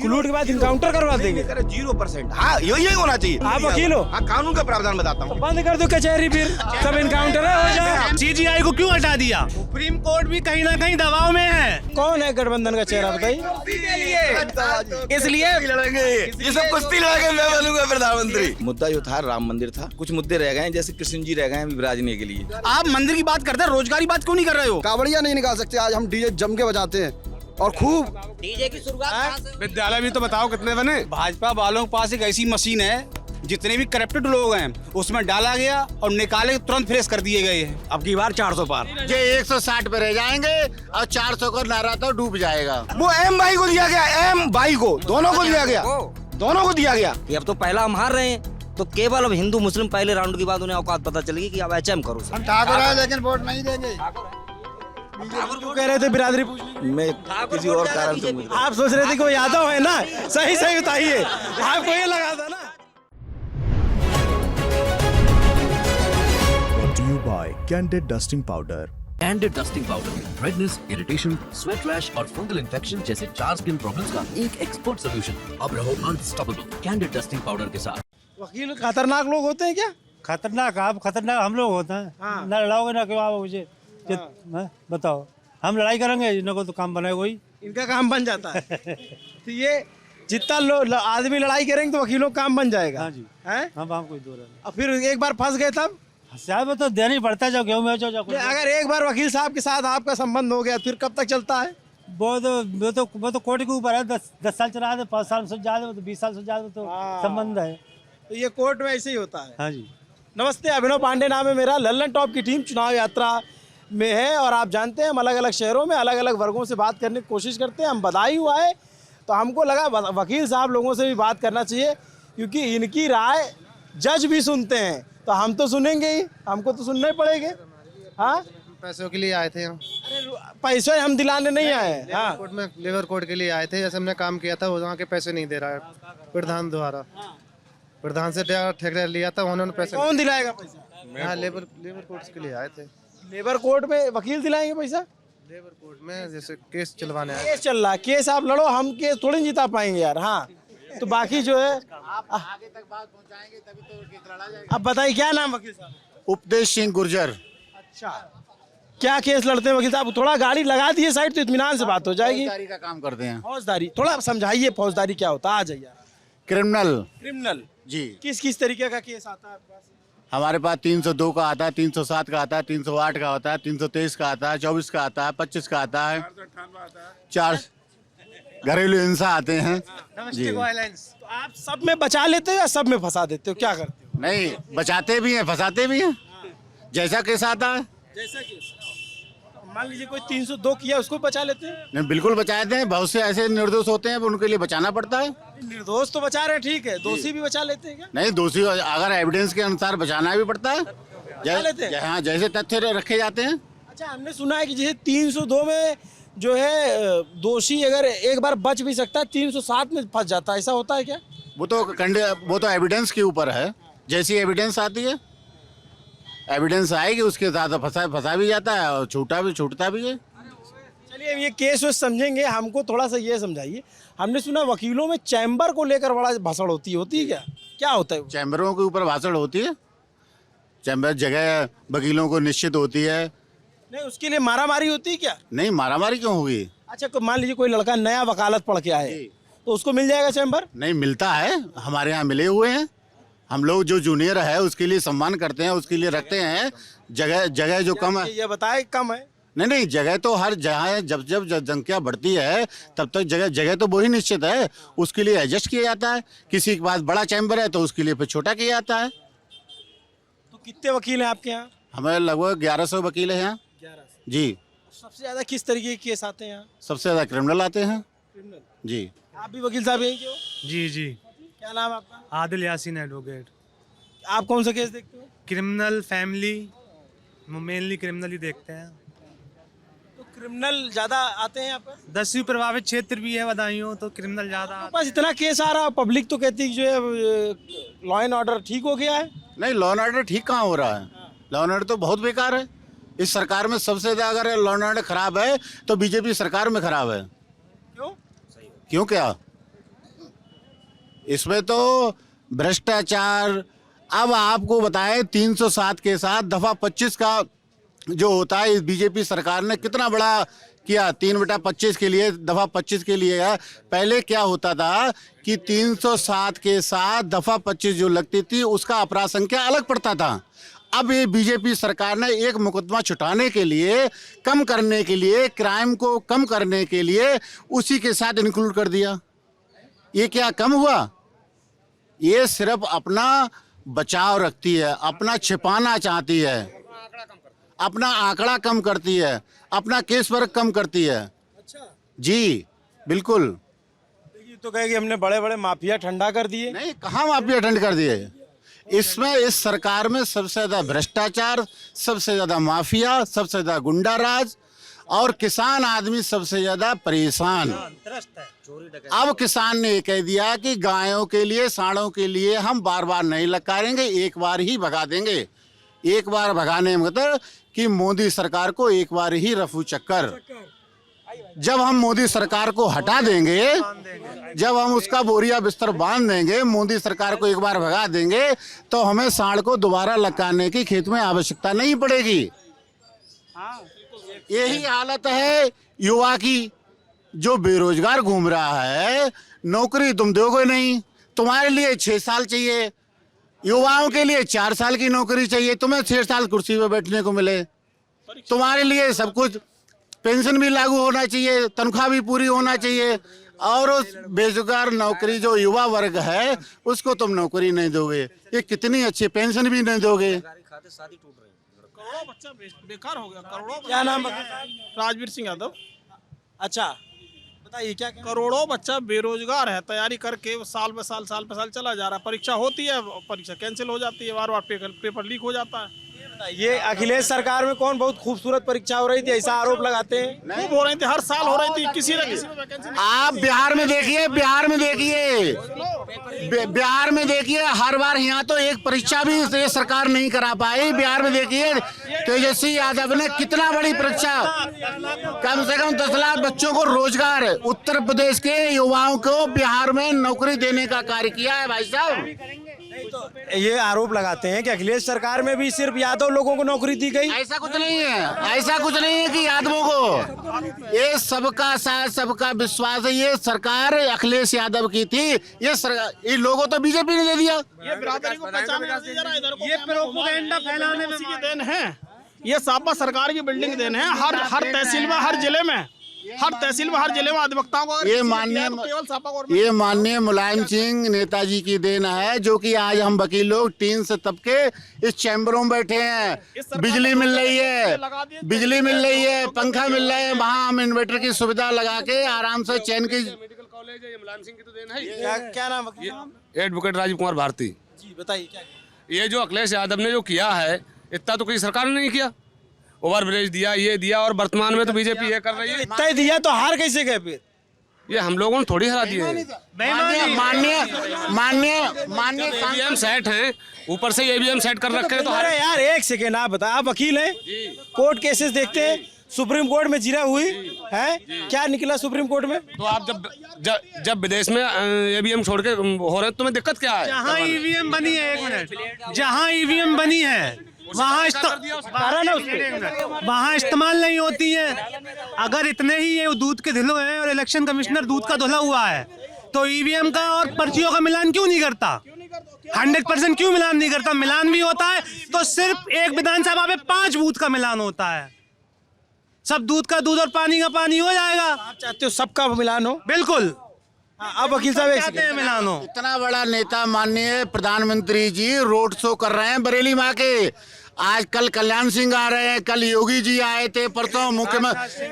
लूट के बाद इनकाउंटर करवा देंगे। 0%। हाँ यही होना चाहिए। आप वकील हो? हाँ कानून का प्रावधान बताता हूँ। बंद कर दो कचहरी, फिर सब इनकाउंटर हो जाए। सीजीआई को क्यों हटा दिया? सुप्रीम कोर्ट भी कहीं ना कहीं दबाव में है। कौन है गठबंधन का चेहरा बताइए? इसलिए लड़ेंगे, ये सब कुश्ती लड़ेंगे, मैं बनूंगा प्रधानमंत्री। मुद्दा जो था राम मंदिर था, कुछ मुद्दे रह गए जैसे कृष्ण जी रह गए हैं विराजने के लिए। आप मंदिर की बात करते हैं, रोजगार की बात क्यों नहीं कर रहे हो? कावड़िया नहीं निकाल सकते, आज हम डीजे जम के बजाते हैं और खूब। डीजे की शुरुआत विद्यालय भी तो बताओ कितने बने? भाजपा वालों के पास एक ऐसी मशीन है, जितने भी करप्टेड लोग हैं उसमें डाला गया और निकाले तुरंत फ्रेश कर दिए गए हैं। अब की बार 400 पार। ये 160 पे रह जाएंगे और 400 का नारा तो डूब जाएगा। वो एम भाई को दिया गया, एम भाई को, दोनों को दिया गया, दोनों को दिया गया। अब तो पहला हम हार रहे हैं, तो केवल अब हिंदू मुस्लिम पहले राउंड के बाद उन्हें औकात पता चलेगी कि अब एचएम करो। हम ठाकुर है लेकिन वोट नहीं देंगे। क्यों कह रहे थे बिरादरी पूछनी? मैं किसी और कारण से मुझे आप सोच रहे थे कि वो यादव है ना? सही सही बताइए, आपको ये लगा था ना? Brought to you by Candid Dusting Powder. Candid dusting powder redness, irritation, sweat rash और फंगल इन्फेक्शन जैसे 4 स्किन प्रॉब्लम्स का एक एक्सपर्ट सॉल्यूशन। अब रहो अनस्टॉपेबल कैंडिड डस्टिंग पाउडर के साथ। वकील खतरनाक लोग होते हैं क्या? खतरनाक आप खतरनाक हम लोग होते हैं। हाँ। ना लड़ाओगे ना क्यों आओ मुझे बताओ, हम लड़ाई करेंगे इनको को तो काम बनाएगा ही। इनका काम बन जाता है। तो ये जितना आदमी लड़ाई करेंगे तो वकीलों का काम बन जाएगा। हाँ जी, हैं? हम कोई दो रहे। और फिर एक बार फंस गए तब शायद वो तो देना ही पड़ता है, जो गेहूँ में जो अगर एक बार वकील साहब के साथ आपका संबंध हो गया फिर कब तक चलता है? वो तो कोर्ट के ऊपर है। 10 साल चला दे, 5 साल से ज्यादा, 20 साल से ज्यादा तो संबंध है। तो ये कोर्ट में ऐसे ही होता है। हाँ जी। नमस्ते, अभिनव पांडे नाम है मेरा। लल्लन टॉप की टीम चुनाव यात्रा में है और आप जानते हैं हम अलग अलग शहरों में अलग अलग वर्गों से बात करने की कोशिश करते हैं। हम बधाई हुआ है तो हमको लगा वकील साहब लोगों से भी बात करना चाहिए, क्योंकि इनकी राय जज भी सुनते हैं तो हम तो सुनेंगे ही, हमको तो सुनने पड़ेंगे। हाँ, पैसों के लिए आए थे हम। अरे पैसे हम दिलाने नहीं आए हैं। हाँ, कोर्ट में लेबर कोर्ट के लिए आए थे, जैसे हमने काम किया था वहाँ के पैसे नहीं दे रहा है प्रधान द्वारा। प्रधान से ठेका लिया था, उन्होंने पैसे। कौन दिलाएगा पैसा? हाँ, लेबर कोर्ट के लिए आए थे। लेबर कोर्ट में वकील दिलाएंगे पैसा? लेबर कोर्ट में जैसे केस चलवाने आए। केस चल रहा है, केस आप लड़ो, हम केस थोड़ी जीता पाएंगे यार। हाँ, तो बाकी जो है आगे तक बात पहुंचाएंगे तभी तो केस लड़ा जाएगा। अब बताइए क्या नाम वकील साहब? उपदेश सिंह गुर्जर। अच्छा, क्या केस लड़ते हैं वकील साहब? थोड़ा गाड़ी लगा दिए साइड तो इत्मीनान से बात हो जाएगी। फौजदारी का काम करते हैं। फौजदारी थोड़ा समझाइए, फौजदारी क्या होता है? आ जाइए। क्रिमिनल क्रिमिनल जी। किस किस तरीके का केस आता है आपके पास? हमारे पास 302 का आता है, 307 का आता है, 308 का होता है, 323 का आता है, 24 का आता है, 25 का आता है, 4 घरेलू हिंसा आते हैं जी। तो आप सब में बचा लेते हो या सब में फंसा देते हो? क्या करते हो? नहीं, बचाते भी हैं फंसाते भी हैं, जैसा केस आता है। जैसा केस मान लीजिए कोई 302 किया, उसको बचा लेते हैं? नहीं, बिल्कुल बचाते हैं। बहुत से ऐसे निर्दोष होते हैं, उनके लिए बचाना पड़ता है। निर्दोष तो बचा रहे हैं, ठीक है, दोषी भी बचा लेते हैं क्या? नहीं, दोषी अगर एविडेंस के अनुसार बचाना भी पड़ता है। लेते हैं? हाँ, जैसे तथ्य रखे जाते हैं। अच्छा, हमने सुना है कि जैसे 302 में जो है दोषी अगर एक बार बच भी सकता है, 307 में फंस जाता है, ऐसा होता है क्या? वो तो एविडेंस के ऊपर है। जैसी एविडेंस आती है, एविडेंस आएगी उसके साथ फंसा भी जाता है और छूटता भी है। चलिए ये केस वेस समझेंगे, हमको थोड़ा सा ये समझाइए। हमने सुना वकीलों में चैम्बर को लेकर बड़ा भाषण होती है क्या? क्या होता है? चैम्बरों के ऊपर भाषण होती है। चैम्बर जगह वकीलों को निश्चित होती है। नहीं, उसके लिए मारामारी होती है क्या? नहीं, मारामारी क्यों होगी? अच्छा, मान लीजिए कोई लड़का नया वकालत पढ़ के आए तो उसको मिल जाएगा चैम्बर? नहीं मिलता है, हमारे यहाँ मिले हुए हैं। हम लोग जो जूनियर है उसके लिए सम्मान करते हैं, उसके लिए रखते हैं। जगह जो कम है, ये बताए कम है। नहीं, जगह तो हर जगह जब जनसंख्या बढ़ती है तब तक जगह तो वही निश्चित है, उसके लिए एडजस्ट किया जाता है। किसी के पास बड़ा चैम्बर है तो उसके लिए फिर छोटा किया जाता है। तो कितने वकील हैं आपके यहाँ? हमें लगभग 1100 वकील हैं यहाँ। 1100 जी। सबसे ज्यादा किस तरीके के केस आते हैं यहाँ? सबसे ज्यादा क्रिमिनल आते हैं क्रिमिनल। जी। आप भी वकील साहब यहीं के हो? जी जी। क्या नाम है आपका? आदिल यासीन एडवोकेट। आप कौन सा केस देखते हो? क्रिमिनल, फैमिली, मेनली क्रिमिनल ही देखते हैं। तो क्रिमिनल ज्यादा आते हैं यहाँ पर? 10वीं प्रभावित क्षेत्र भी है बदायूं, तो क्रिमिनल ज्यादा। बस इतना केस आ रहा, पब्लिक तो कहती है कि जो है लॉ एंड ऑर्डर ठीक हो गया है। नहीं, लॉ एंड ऑर्डर ठीक कहाँ हो रहा है? लॉ एंड ऑर्डर तो बहुत बेकार है। इस सरकार में सबसे ज्यादा अगर लॉ एंड ऑर्डर खराब है तो बीजेपी सरकार में खराब है। क्यों? क्यों क्या? इसमें तो भ्रष्टाचार। अब आपको बताएं 307 के साथ दफा 25 का जो होता है, इस बीजेपी सरकार ने कितना बड़ा किया 3/25 के लिए, दफा 25 के लिए। पहले क्या होता था कि 307 के साथ दफा 25 जो लगती थी उसका अपराध संख्या अलग पड़ता था। अब ये बीजेपी सरकार ने एक मुकदमा छुटाने के लिए, कम करने के लिए, क्राइम को कम करने के लिए उसी के साथ इंक्लूड कर दिया। ये क्या कम हुआ? ये सिर्फ अपना बचाव रखती है, अपना छिपाना चाहती है, अपना आंकड़ा कम करती है, अपना केस वर्क कम करती है। अच्छा जी बिल्कुल। ये तो कहे कि हमने बड़े बड़े माफिया ठंडा कर दिए। नहीं, कहाँ माफिया अटेंड कर दिए? इसमें इस सरकार में सबसे ज्यादा भ्रष्टाचार, सबसे ज्यादा माफिया, सबसे ज्यादा गुंडा राज, और किसान आदमी सबसे ज्यादा परेशान। अब किसान ने कह दिया कि गायों के लिए, सांडों के लिए हम बार बार नहीं ललकारेंगे, एक बार ही भगा देंगे। एक बार भगाने में मतलब कि मोदी सरकार को एक बार ही रफू चक्कर। जब हम मोदी सरकार को हटा देंगे, जब हम उसका बोरिया बिस्तर बांध देंगे, मोदी सरकार को एक बार भगा देंगे, तो हमें सांड को दोबारा ललकाने की खेत में आवश्यकता नहीं पड़ेगी। यही हालत है युवा की, जो बेरोजगार घूम रहा है। नौकरी तुम दोगे नहीं, तुम्हारे लिए 6 साल चाहिए, युवाओं के लिए 4 साल की नौकरी चाहिए, तुम्हें 6 साल कुर्सी पे बैठने को मिले। तुम्हारे लिए सब कुछ, पेंशन भी लागू होना चाहिए, तनख्वाह भी पूरी होना चाहिए, और उस बेरोजगार नौकरी जो युवा वर्ग है उसको तुम नौकरी नहीं दोगे। ये कितनी अच्छी पेंशन भी नहीं दोगे। करोड़ों बच्चा बेकार हो गया, करोड़ों। क्या नाम? राजवीर सिंह यादव। अच्छा बताइए क्या करोड़ों बच्चा बेरोजगार है, तैयारी करके साल पे साल चला जा रहा है। परीक्षा होती है, परीक्षा कैंसिल हो जाती है, बार बार पेपर लीक हो जाता है। ये अखिलेश सरकार में कौन बहुत खूबसूरत परीक्षा हो रही थी, ऐसा आरोप लगाते हैं। खूब हो रही थी, हर साल हो रही थी, किसी न किसी में वैकेंसी। आप बिहार में देखिए, बिहार में देखिए, बिहार में देखिए, हर बार यहाँ तो एक परीक्षा भी ये सरकार नहीं करा पाई। बिहार में देखिए तेजस्वी यादव ने कितना बड़ी परीक्षा, कम से कम 10 लाख बच्चों को रोजगार, उत्तर प्रदेश के युवाओं को बिहार में नौकरी देने का कार्य किया है भाई साहब। ये आरोप लगाते हैं कि अखिलेश सरकार में भी सिर्फ यादव लोगों को नौकरी दी गई। ऐसा कुछ नहीं है, ऐसा कुछ नहीं है कि यादवों को, ये सबका साथ सबका विश्वास है। ये सरकार अखिलेश यादव की थी, ये लोगों तो बीजेपी ने दे दिया। ये बिरादरी को पहचाने, ये प्रोपेगेंडा फैलाने में की देन है। ये सापा सरकार की बिल्डिंग देन है। हर तहसील में, हर जिले में, अधिवक्ताओं को ये माननीय मुलायम सिंह नेताजी की देन है, जो कि आज हम वकील लोग टीन से तबके इस चैम्बरों में बैठे हैं। बिजली मिल रही है, बिजली मिल रही है, पंखा मिल रहा है, वहाँ हम इन्वर्टर की सुविधा लगा के आराम से चैन की। मेडिकल कॉलेज है, ये मुलायम सिंह की तो देन है। क्या नाम? एडवोकेट राजीव कुमार भारती जी, बताइए क्या? ये जो अखिलेश यादव ने जो किया है, इतना तो किसी सरकार ने नहीं किया। ओवरब्रिज दिया, ये दिया, और वर्तमान में तो बीजेपी ये कर रही है। इतना ही दिया तो हार कैसे गए फिर? ये हम लोगों ने थोड़ी हरा दिए। माननीय ईवीएम सेट हैं, ऊपर से ईवीएम सेट कर रखे हैं तो अरे यार एक सेकेंड, आप बता, आप वकील हैं, कोर्ट केसेस देखते हैं, सुप्रीम कोर्ट में जीरा हुई है, क्या निकला सुप्रीम कोर्ट में? तो आप जब विदेश में ईवीएम छोड़ के हो रहे हैं, तुम्हें दिक्कत क्या है? जहाँ ईवीएम बनी है, एक मिनट, जहाँ ईवीएम बनी है वहाँ इस्तेमाल नहीं होती है। अगर इतने ही ये दूध के धिलो हैं और इलेक्शन कमिश्नर दूध का धुला हुआ है, तो ईवीएम का और पर्चियों का मिलान क्यों नहीं करता? 100% क्यों मिलान नहीं करता? मिलान भी होता है तो सिर्फ एक विधानसभा में 5 बूथ का मिलान होता है। सब दूध का दूध और पानी का पानी हो जाएगा। आप चाहते हो सबका मिलान हो? बिल्कुल। अब वकील साहब चाहते हैं मिलान हो। इतना बड़ा नेता माननीय प्रधानमंत्री जी रोड शो कर रहे हैं बरेली माँ के। आज कल कल्याण सिंह आ रहे हैं, कल योगी जी आए थे, परसों मुख्यमंत्री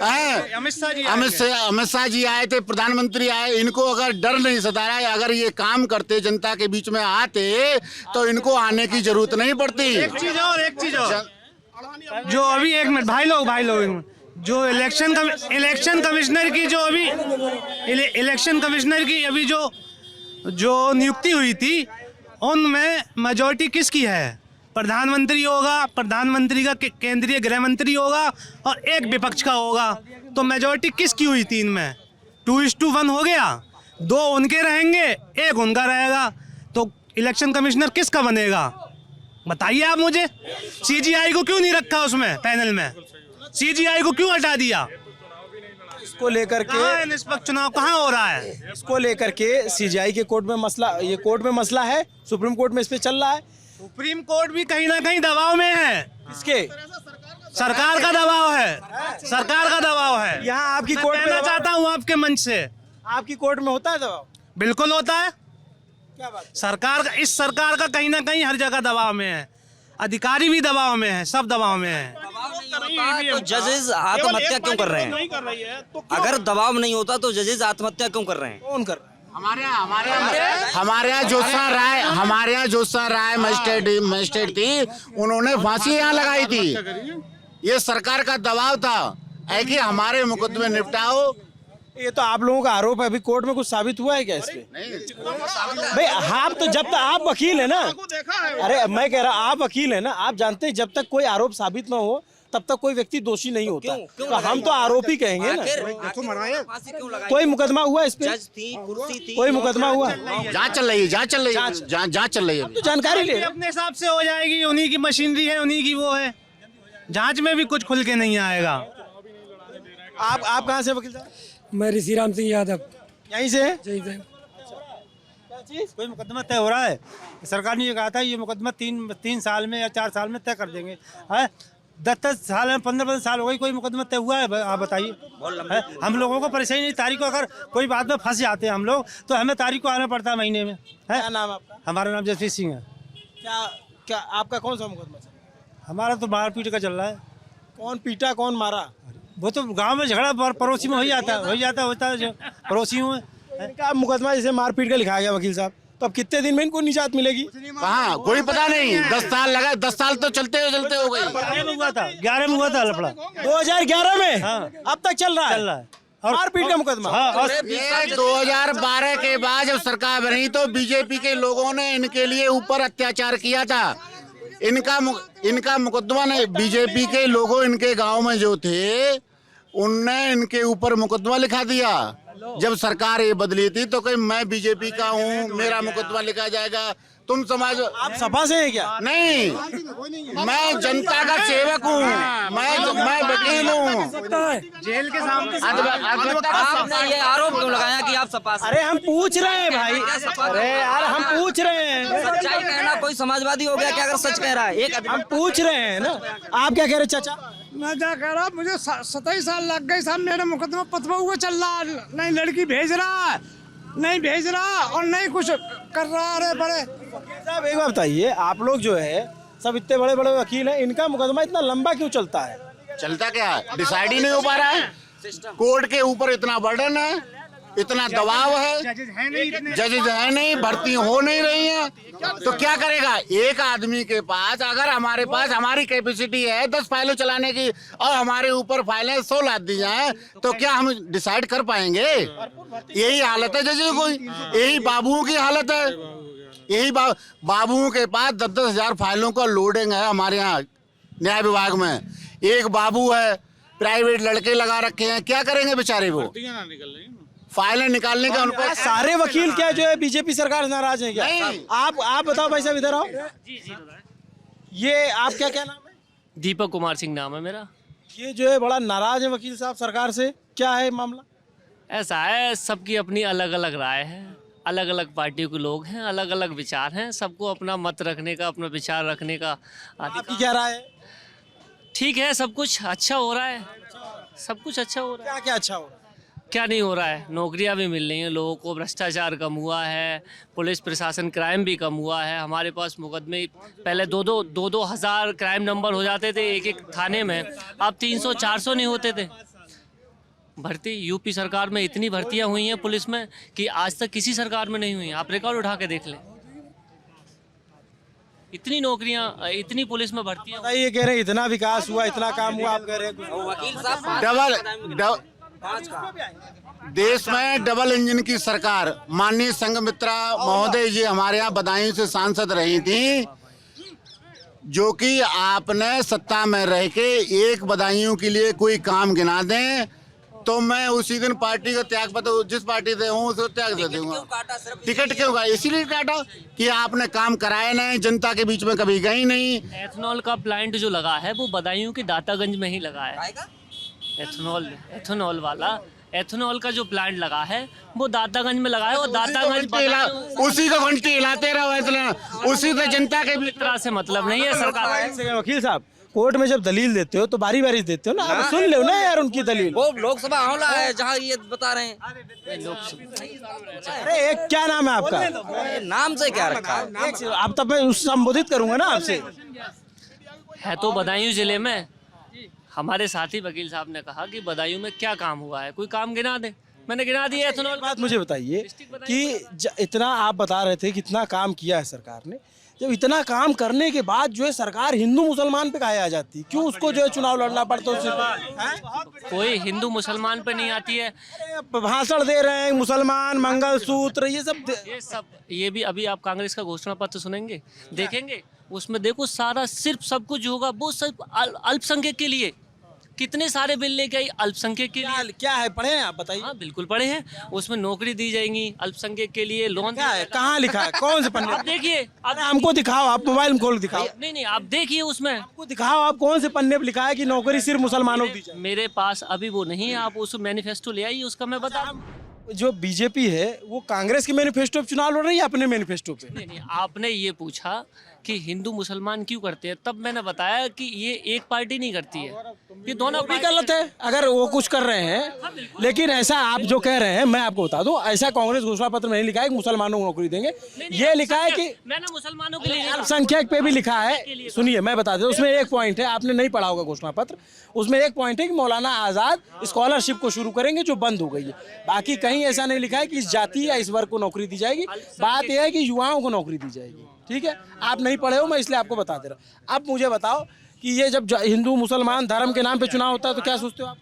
अमित शाह जी आए थे, प्रधानमंत्री आए। इनको अगर डर नहीं सता रहा है, अगर ये काम करते, जनता के बीच में आते, तो इनको आने की जरूरत नहीं पड़ती। एक चीज और जो अभी, एक मिनट भाई लोग, जो इलेक्शन कमिश्नर की जो अभी इलेक्शन कमिश्नर की अभी जो नियुक्ति हुई थी, उनमें मेजॉरिटी किसकी है? प्रधानमंत्री होगा, प्रधानमंत्री का केंद्रीय गृह मंत्री होगा, और एक विपक्ष का होगा। तो मेजॉरिटी किसकी हुई 3 में? 2:1 हो गया। 2 उनके रहेंगे, 1 उनका रहेगा, तो इलेक्शन कमिश्नर किसका बनेगा? बताइए आप मुझे। सीजीआई को क्यों नहीं रखा उसमें पैनल में? सीजीआई को क्यों हटा दिया? इसको लेकर के निष्पक्ष चुनाव कहाँ हो रहा है? इसको लेकर के सीजीआई के कोर्ट में मसला, ये कोर्ट में मसला है, सुप्रीम कोर्ट में इस पे चल रहा है। सुप्रीम कोर्ट भी कहीं ना कहीं दबाव में है। किसके? सरकार का दबाव है, सरकार का दबाव है। यहाँ आपकी मैं कोर्ट में कहना चाहता हूँ आपके मंच से, आपकी कोर्ट में होता है दबाव? बिल्कुल होता है। क्या बात? सरकार का, इस सरकार का कहीं ना कहीं हर जगह दबाव में है, अधिकारी भी दबाव में है, सब दबाव में है। तो जजेस आत्महत्या क्यों कर रहे हैं? नहीं कर रही है तो क्यों? अगर दबाव नहीं होता तो जजेस आत्महत्या क्यों कर रहे हैं? कौन कर रहा है? हमारे यहाँ जोसा राय मजिस्ट्रेट थी, उन्होंने फांसी यहाँ लगाई थी। ये सरकार का दबाव था है कि हमारे मुकदमे निपटाओ। ये तो आप लोगों का आरोप है, अभी कोर्ट में कुछ साबित हुआ है क्या इस पे? भाई आप तो, जब तक आप वकील है ना, अरे मैं कह रहा आप वकील है ना, आप जानते हैं जब तक कोई आरोप साबित ना हो तब तक कोई व्यक्ति दोषी नहीं होता। तो हम तो आरोपी कहेंगे ना। कोई मुकदमा हुआ इस पे? कोई मुकदमा हुआ? जांच चल रही है, जांच चल रही है। तो जानकारी ले अपने हिसाब से हो जाएगी, उन्हीं की मशीनरी है, उन्हीं की वो है, जांच में भी कुछ खुल के नहीं आएगा। आप कहाँ से वकील साहब? मैं ऋषि राम सिंह यादव, यहीं से है? कोई मुकदमा तय हो रहा है, सरकार ने ये कहा था ये मुकदमा 3 साल में या 4 साल में तय कर देंगे। 10 साल में 15 साल हो गई, कोई मुकदमा तय हुआ है? आप बताइए। हम लोगों को परेशानी नहीं, तारीख को अगर कोई बात में फंस जाते हैं हम लोग तो हमें तारीख को आना पड़ता है महीने में। क्या नाम आपका? हमारा नाम जसवीर सिंह है। क्या आपका कौन सा मुकदमा चल रहा है? हमारा तो मारपीट का चल रहा है। कौन पीटा, कौन मारा? वो तो गांव में झगड़ा पड़ोसी में हो जाता है जो पड़ोसियों में। इनका मुकदमा जैसे मारपीट का लिखा गया वकील साहब, तो अब कितने दिन में इनको निजात मिलेगी? कहाँ कोई पता नहीं। 10 साल लगा, 10 साल तो चलते हो गई। 11 में हुआ था लफड़ा, 2011 में। हाँ। अब तक चल रहा है मारपीट का मुकदमा। ये 2012 के बाद जब सरकार बनी तो बीजेपी के लोगों ने इनके लिए ऊपर अत्याचार किया था। इनका मुकदमा नहीं, बीजेपी के लोगों इनके गांव में जो थे उनने इनके ऊपर मुकदमा लिखा दिया। जब सरकार ये बदली थी तो कहीं मैं बीजेपी का हूँ, मेरा मुकदमा लिखा जाएगा। तुम समाज, आप सपा से हैं क्या? नहीं, मैं जनता का सेवक हूँ, मैं वकील हूँ। जेल के सामने आपने ये आरोप क्यों लगाया कि आप सपा से? अरे हम पूछ रहे हैं भाई, अरे यार हम पूछ रहे हैं। सच्चाई कहना कोई समाजवादी हो गया क्या अगर सच कह रहा है? एक हम पूछ रहे हैं ना। आप क्या कह रहे चाचा? मैं क्या कह रहा, मुझे 27 साल लग गए साहब, मेरा मुकदमा पतवा हुआ चल रहा, नहीं लड़की भेज रहा, नहीं भेज रहा और नहीं कुछ कर रहा। अरे बड़े साहब एक बात बताइए, आप लोग जो है सब इतने बड़े बड़े वकील हैं, इनका मुकदमा इतना लंबा क्यों चलता है? चलता क्या है, डिसाइड ही नहीं हो पा रहा है। कोर्ट के ऊपर इतना बर्डन है, इतना दबाव है, जजेज है नहीं, भर्ती हो नहीं रही है, तो क्या करेगा एक आदमी के पास? अगर हमारे पास हमारी कैपेसिटी है 10 फाइलें चलाने की और हमारे ऊपर फाइलें 100 लाद दी जाए तो क्या हम डिसाइड कर पाएंगे? यही हालत है जजेज की, यही बाबुओं की हालत है। यही बाबुओं के पास 10-10 हजार फाइलों का लोडिंग है हमारे यहाँ न्याय विभाग में। एक बाबू है, प्राइवेट लड़के लगा रखे हैं, क्या करेंगे बेचारे? वो फाइलें निकालने का उनको। सारे वकील क्या जो है बीजेपी सरकार से नाराज हैं क्या? आप बताओ भाई साहब, इधर आओ। ये आप क्या नाम है? दीपक कुमार सिंह नाम है मेरा। ये जो है बड़ा नाराज है वकील साहब सरकार से, क्या है मामला? ऐसा है, सबकी अपनी अलग अलग राय है, अलग अलग पार्टियों के लोग हैं, अलग अलग विचार हैं, सबको अपना मत रखने का, अपना विचार रखने का। आपकी क्या राय है? ठीक है, सब कुछ अच्छा हो रहा है, सब कुछ अच्छा हो रहा है। क्या अच्छा हो रहा है? क्या नहीं हो रहा है? नौकरियां भी मिल रही हैं लोगों को, भ्रष्टाचार कम हुआ है, पुलिस प्रशासन क्राइम भी कम हुआ है। हमारे पास मुकदमे पहले 2-2 हज़ार क्राइम नंबर हो जाते थे एक थाने में, अब 300-400 नहीं होते थे। भर्ती यूपी सरकार में इतनी भर्तियां हुई हैं पुलिस में कि आज तक किसी सरकार में नहीं हुई। आप रिकॉर्ड उठा के देख लें, इतनी नौकरियां, इतनी पुलिस में भर्तियां। ये कह रहे हैं इतना विकास हुआ, इतना काम हुआ, आप कह रहे हैं वकील साहब देश में डबल इंजन की सरकार। माननीय संघमित्रा महोदय जी हमारे यहाँ बदायूं से सांसद रही थी, जो कि आपने सत्ता में रह के एक बदायूं के लिए कोई काम गिना दें तो मैं उसी दिन पार्टी का त्याग पत्र, जिस पार्टी से हूँ उसको त्याग दे दूंगा। टिकट क्यों का? इसीलिए काटा कि आपने काम कराया नहीं, जनता के बीच में कभी गई नहीं। एथेनॉल का प्लांट जो लगा है वो बदायूं के दातागंज में ही लगा है। एथेनॉल वाला एथेनॉल का जो प्लांट लगा है वो दातागंज में लगा है और दातागंज उसी को घंटी हिलाते रहो, उसी से जनता के बीच तरह से मतलब नहीं है सरकार। वकील साहब, कोर्ट में जब दलील देते हो तो बारी बारी देते हो ना, आप सुन लो ना यार उनकी दलील। वो लोकसभा हमला है जहाँ ये बता रहे हैं। अरे एक क्या नाम है आपका? नाम से क्या रखा है? आप तब मैं उस संबोधित करूंगा ना आपसे। है तो बदायूं जिले में। हमारे साथी वकील साहब ने कहा कि बदायूं में क्या काम हुआ है, कोई काम गिना दे। मैंने गिना दिया एथेनॉल। बात मुझे बताइए कि इतना आप बता रहे थे कि इतना काम किया है सरकार ने, जब इतना काम करने के बाद जो है सरकार हिंदू मुसलमान पे काहे आ जाती है? क्यों उसको जो है चुनाव लड़ना पड़ता है उससे? कोई हिंदू मुसलमान पे नहीं आती है। भाषण दे रहे हैं मुसलमान, मंगलसूत्र, ये भी अभी आप कांग्रेस का घोषणा पत्र सुनेंगे, देखेंगे, उसमें देखो सारा सिर्फ सब कुछ होगा वो सिर्फ अल्पसंख्यक के लिए। कितने सारे बिल लेके आई अल्पसंख्यक के लिए। क्या है, पढ़े हैं आप? बताइए। हाँ बिल्कुल पढ़े हैं। उसमें नौकरी दी जाएंगी अल्पसंख्यक के लिए, लोन। क्या है, कहाँ लिखा है, कौन से पन्ने? आप देखिए, आप हमको दिखाओ, आप मोबाइल में खोल दिखाओ। नहीं आप देखिए, उसमें आपको दिखाओ, आप कौन से पन्ने पे लिखा है कि नौकरी सिर्फ मुसलमानों को दी जाए? मेरे पास अभी वो नहीं है, आप उस मैनिफेस्टो ले आइए, उसका मैं बता। जो बीजेपी है वो कांग्रेस के मैनिफेस्टो पे चुनाव लड़ रही है, अपने मैनिफेस्टो पे? नहीं आपने ये पूछा कि हिंदू मुसलमान क्यों करते हैं, तब मैंने बताया कि ये एक पार्टी नहीं करती है, ये दोनों भी गलत है। अगर वो कुछ कर रहे हैं, लेकिन ऐसा आप जो कह रहे हैं, मैं आपको बता दूं, ऐसा कांग्रेस घोषणा पत्र में नहीं लिखा है कि मुसलमानों को नौकरी देंगे। ये लिखा है कि मैंने मुसलमानों के लिए, अल्पसंख्यक पे भी लिखा है। सुनिए मैं बता दूं, उसमें एक पॉइंट है, आपने नहीं पढ़ा होगा घोषणा पत्र, उसमें एक पॉइंट है कि मौलाना आजाद स्कॉलरशिप को शुरू करेंगे जो बंद हो गई है। बाकी कहीं ऐसा नहीं लिखा है कि इस जाति या इस वर्ग को नौकरी दी जाएगी। बात यह है कि युवाओं को नौकरी दी जाएगी। ठीक है, आप नहीं पढ़े हो, मैं इसलिए आपको बता दे रहा हूँ। अब मुझे बताओ कि ये जब हिंदू मुसलमान धर्म के नाम पे चुनाव होता है तो क्या सोचते हो आप?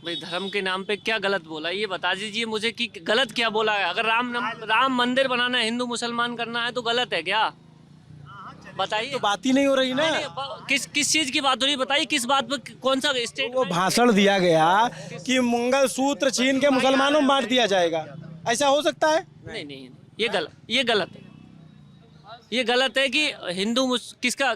भाई धर्म के नाम पे क्या गलत बोला, ये बता दीजिए मुझे कि गलत क्या बोला है। अगर राम मंदिर बनाना है, हिंदू मुसलमान करना है तो गलत है क्या? बताइए। तो बात ही नहीं हो रही ना। किस चीज की बात हो रही है, बताइए किस बात पर, कौन सा स्टेट? वो भाषण दिया गया कि मंगलसूत्र छीन के मुसलमानों में बांट दिया जाएगा, ऐसा हो सकता है? नहीं ये गलत है। ये गलत है कि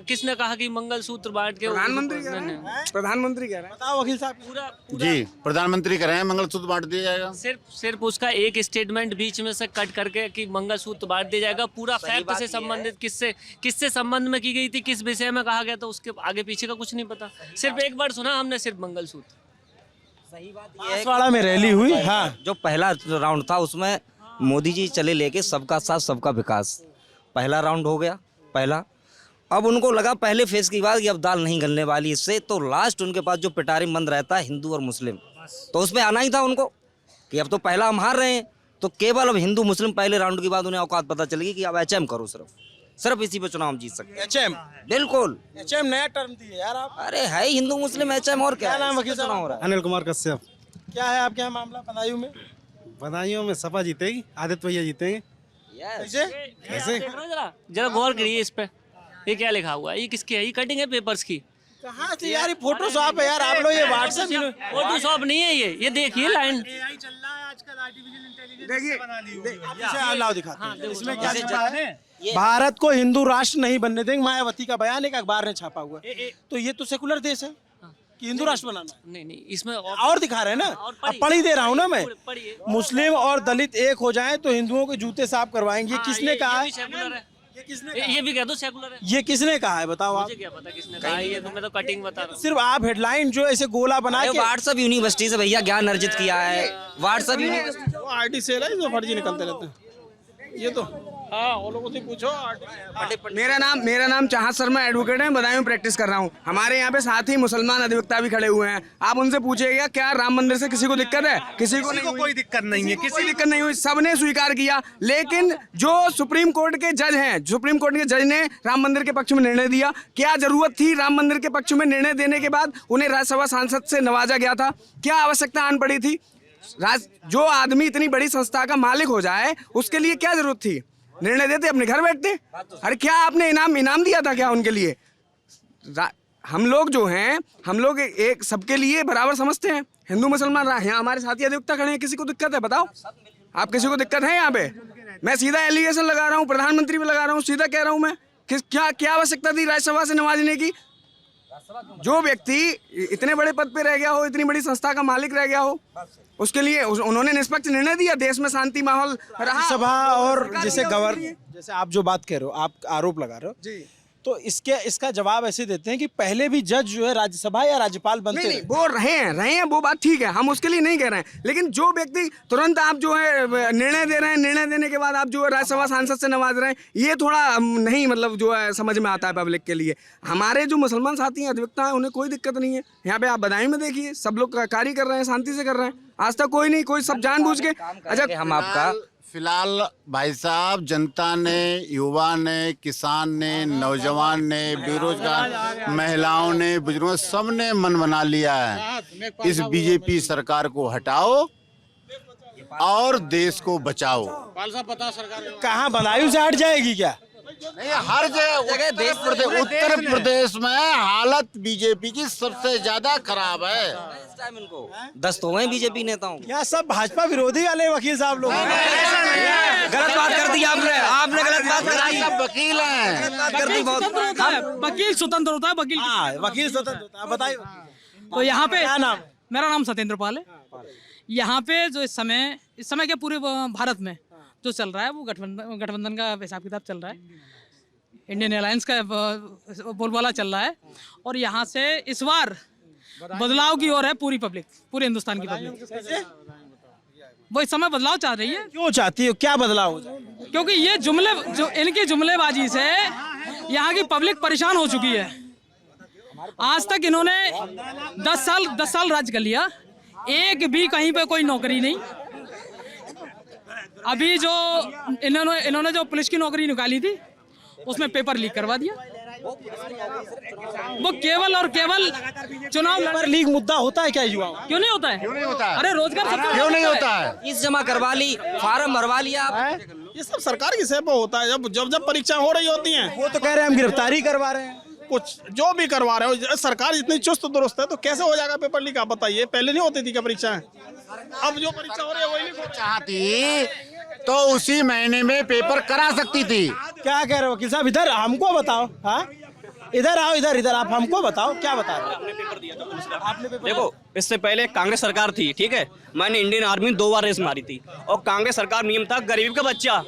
किसने कहा कि मंगलसूत्र बांट के? प्रधानमंत्री कह रहे हैं। बताओ वकील साहब। पूरा जी, प्रधानमंत्री कह रहे हैं मंगलसूत्र बांट दिया जाएगा। सिर्फ उसका एक स्टेटमेंट बीच में से कट करके कि मंगलसूत्र बांट दिया जाएगा। पूरा फैक्ट से संबंधित किससे संबंध में की गई थी, किस विषय में कहा गया था, उसके आगे पीछे का कुछ नहीं पता। सिर्फ एक बार सुना हमने, सिर्फ मंगलसूत्र। सही बात बांसवाड़ा में रैली हुई। हाँ, जो पहला राउंड था उसमें मोदी जी चले लेके सबका साथ सबका विकास, पहला राउंड हो गया पहला। अब उनको लगा पहले फेज की बात कि अब दाल नहीं गलने वाली इससे, तो लास्ट उनके पास जो पिटारी बंद रहता है हिंदू और मुस्लिम, तो उसमें आना ही था उनको कि अब तो पहला हम हार रहे हैं, तो केवल अब हिंदू मुस्लिम पहले राउंड के बाद उन्हें औकात पता चलेगी कि अब HM करो, सिर्फ इसी पे चुनाव हम जीत सकते हैं। HM? बिल्कुल, HM नया टर्म दिए यार आप। अरे है हिंदू मुस्लिम HM, और क्या नाम वकील साहब? हो रहा है? अनिल कुमार कश्यप। क्या है आपके यहाँ मामला बदायूं में? बदायूं में सपा जीतेगी, आदित्य भैया जीतेंगे। जरा गौर करिए इस पे, ये क्या लिखा हुआ है, ये किसकी है? ये कटिंग है पेपर्स की। कहाँ से यार? ये फोटोशॉप है यार, आप लोग ये व्हाट्सएप। फोटोशॉप नहीं है ये देखिए लाइन। इसमें क्या लिखा है? भारत को हिंदू राष्ट्र नहीं बनने देंगे, मायावती का बयान एक अखबार ने छापा हुआ है। तो ये तो सेकुलर देश है कि हिंदू राष्ट्र बनाना? नहीं इसमें और दिखा रहे हैं ना, अब पढ़ ही दे रहा हूँ ना मैं। मुस्लिम और दलित एक हो जाएं तो हिंदुओं के जूते साफ करवाएंगे। किसने कहा है? ये भी कह दो सेकुलर है। ये किसने कहा है बताओ आप? मुझे क्या पता किसने कहा है, ये तो मैं तो कटिंग बता रहा हूँ। सिर्फ आप हेडलाइन जो ऐसे गोला बना के व्हाट्सएप यूनिवर्सिटी से भैया ज्ञान अर्जित किया है। व्हाट्सएप यूनिवर्सिटी आईटी सेल है जो फर्जी निकलते रहते हैं। ये तो हाँ, वो लोगों से पूछो। मेरा नाम चाहत शर्मा एडवोकेट है, बदायूं में प्रैक्टिस कर रहा हूँ। हमारे यहाँ पे साथ ही मुसलमान अधिवक्ता भी खड़े हुए हैं। आप उनसे पूछिएगा क्या राम मंदिर से किसी को दिक्कत है? किसी को कोई दिक्कत नहीं है, किसी दिक्कत नहीं हुई, सबने स्वीकार किया। लेकिन जो सुप्रीम कोर्ट के जज हैं, सुप्रीम कोर्ट के जज ने राम मंदिर के पक्ष में निर्णय दिया। क्या जरूरत थी राम मंदिर के पक्ष में निर्णय देने के बाद उन्हें राज्यसभा सांसद से नवाजा गया था? क्या आवश्यकता आन पड़ी थी? जो आदमी इतनी बड़ी संस्था का मालिक हो जाए उसके लिए क्या जरूरत थी? निर्णय देते अपने घर बैठते। अरे क्या आपने इनाम दिया था क्या उनके लिए? हम लोग जो हैं, हम लोग एक सबके लिए बराबर समझते हैं। हिंदू मुसलमान यहाँ हमारे साथी अधिवक्ता खड़े हैं, किसी को दिक्कत है बताओ? आप किसी को दिक्कत है यहाँ पे? मैं सीधा एलिगेशन लगा रहा हूँ, प्रधानमंत्री पे लगा रहा हूँ, सीधा कह रहा हूँ मैं क्या आवश्यकता थी राज्यसभा से नवाजने की? जो व्यक्ति इतने बड़े पद पे रह गया हो, इतनी बड़ी संस्था का मालिक रह गया हो, उसके लिए उन्होंने निष्पक्ष निर्णय दिया, देश में शांति माहौल रहा। सभा और जैसे आप जो बात कह रहे हो, आप आरोप लगा रहे हो जी, तो इसका जवाब ऐसे देते हैं कि पहले भी जज जो है राज्यसभा या राज्यपाल बनते नहीं, वो रहे हैं वो बात ठीक है, हम उसके लिए नहीं कह रहे हैं, लेकिन जो व्यक्ति तुरंत आप जो है निर्णय दे रहे हैं, निर्णय देने के बाद आप जो है राज्यसभा सांसद से नवाज रहे हैं, ये थोड़ा नहीं मतलब जो है समझ में आता है पब्लिक के लिए। हमारे जो मुसलमान साथी हैं, अधिवक्ता हैं, उन्हें कोई दिक्कत नहीं है। यहाँ पे आप बदायूं में देखिए, सब लोग कार्य कर रहे हैं, शांति से कर रहे हैं, आज तक कोई नहीं, कोई सब जानबूझ के। अच्छा, हम आपका फिलहाल भाई साहब, जनता ने, युवा ने, किसान ने, नौजवान ने, बेरोजगार महिलाओं ने, बुजुर्गों, सब ने मन बना लिया है इस बीजेपी सरकार को हटाओ और देश को बचाओ। कहाँ बदायूं से हट जाएगी क्या? नहीं, हर जगह उत्तर प्रदेश में हालत बीजेपी की सबसे ज्यादा खराब है। इनको दस्त हुए बीजेपी नेताओं। यहाँ सब भाजपा विरोधी वाले वकील साहब लोग गलत बात कर दी आपने गलत बात कर दी। सब वकील हैं। वकील स्वतंत्र होता है, वकील स्वतंत्र होता है। बताइए तो यहाँ पे क्या नाम? मेरा नाम सत्येंद्र पाल है। यहाँ पे जो इस समय के पूरे भारत में जो चल रहा है वो गठबंधन का हिसाब किताब चल रहा है, इंडियन अलायंस का बोलबाला चल रहा है, और यहाँ से इस बार बदलाव की ओर है पूरी पब्लिक, पूरे हिंदुस्तान की पब्लिक। वो इस समय बदलाव चाह रही है। क्यों चाहती हो, क्या बदलाव हो जाए? क्योंकि ये इनकी जुमलेबाजी से यहाँ की पब्लिक परेशान हो चुकी है। आज तक इन्होंने 10 साल राज कर लिया, एक भी कहीं पे कोई नौकरी नहीं। अभी जो इन्होंने जो पुलिस की नौकरी निकाली थी उसमें पेपर लीक करवा दिया। वो केवल और केवल चुनाव पर लीक मुद्दा होता है क्या युवाओं? क्यों नहीं होता है? अरे रोजगार क्यों नहीं होता है? फीस जमा करवा ली, फार्म भरवा लिया आप। ये सब सरकार की सेवा होता है। जब परीक्षा हो रही होती है, वो तो कह रहे हैं हम गिरफ्तारी करवा रहे हैं, कुछ जो भी करवा रहे हो। सरकार इतनी चुस्त दुरुस्त है तो कैसे हो जाएगा पेपर लीक? आप बताइए, पहले नहीं होती थी क्या परीक्षाएं? अब जो परीक्षा हो रही है वही लीक हो चाहती तो उसी महीने में पेपर करा सकती थी। क्या कह रहे हो वकील साहब? इधर हमको बताओ। हाँ, इधर आओ, इधर आप हमको बताओ, क्या बता रहे हो? आपने पेपर दिया था पुलिस का। देखो, इससे पहले कांग्रेस सरकार थी, ठीक है, मैंने इंडियन आर्मी में 2 बार रेस मारी थी, और कांग्रेस सरकार नियम था गरीब का बच्चा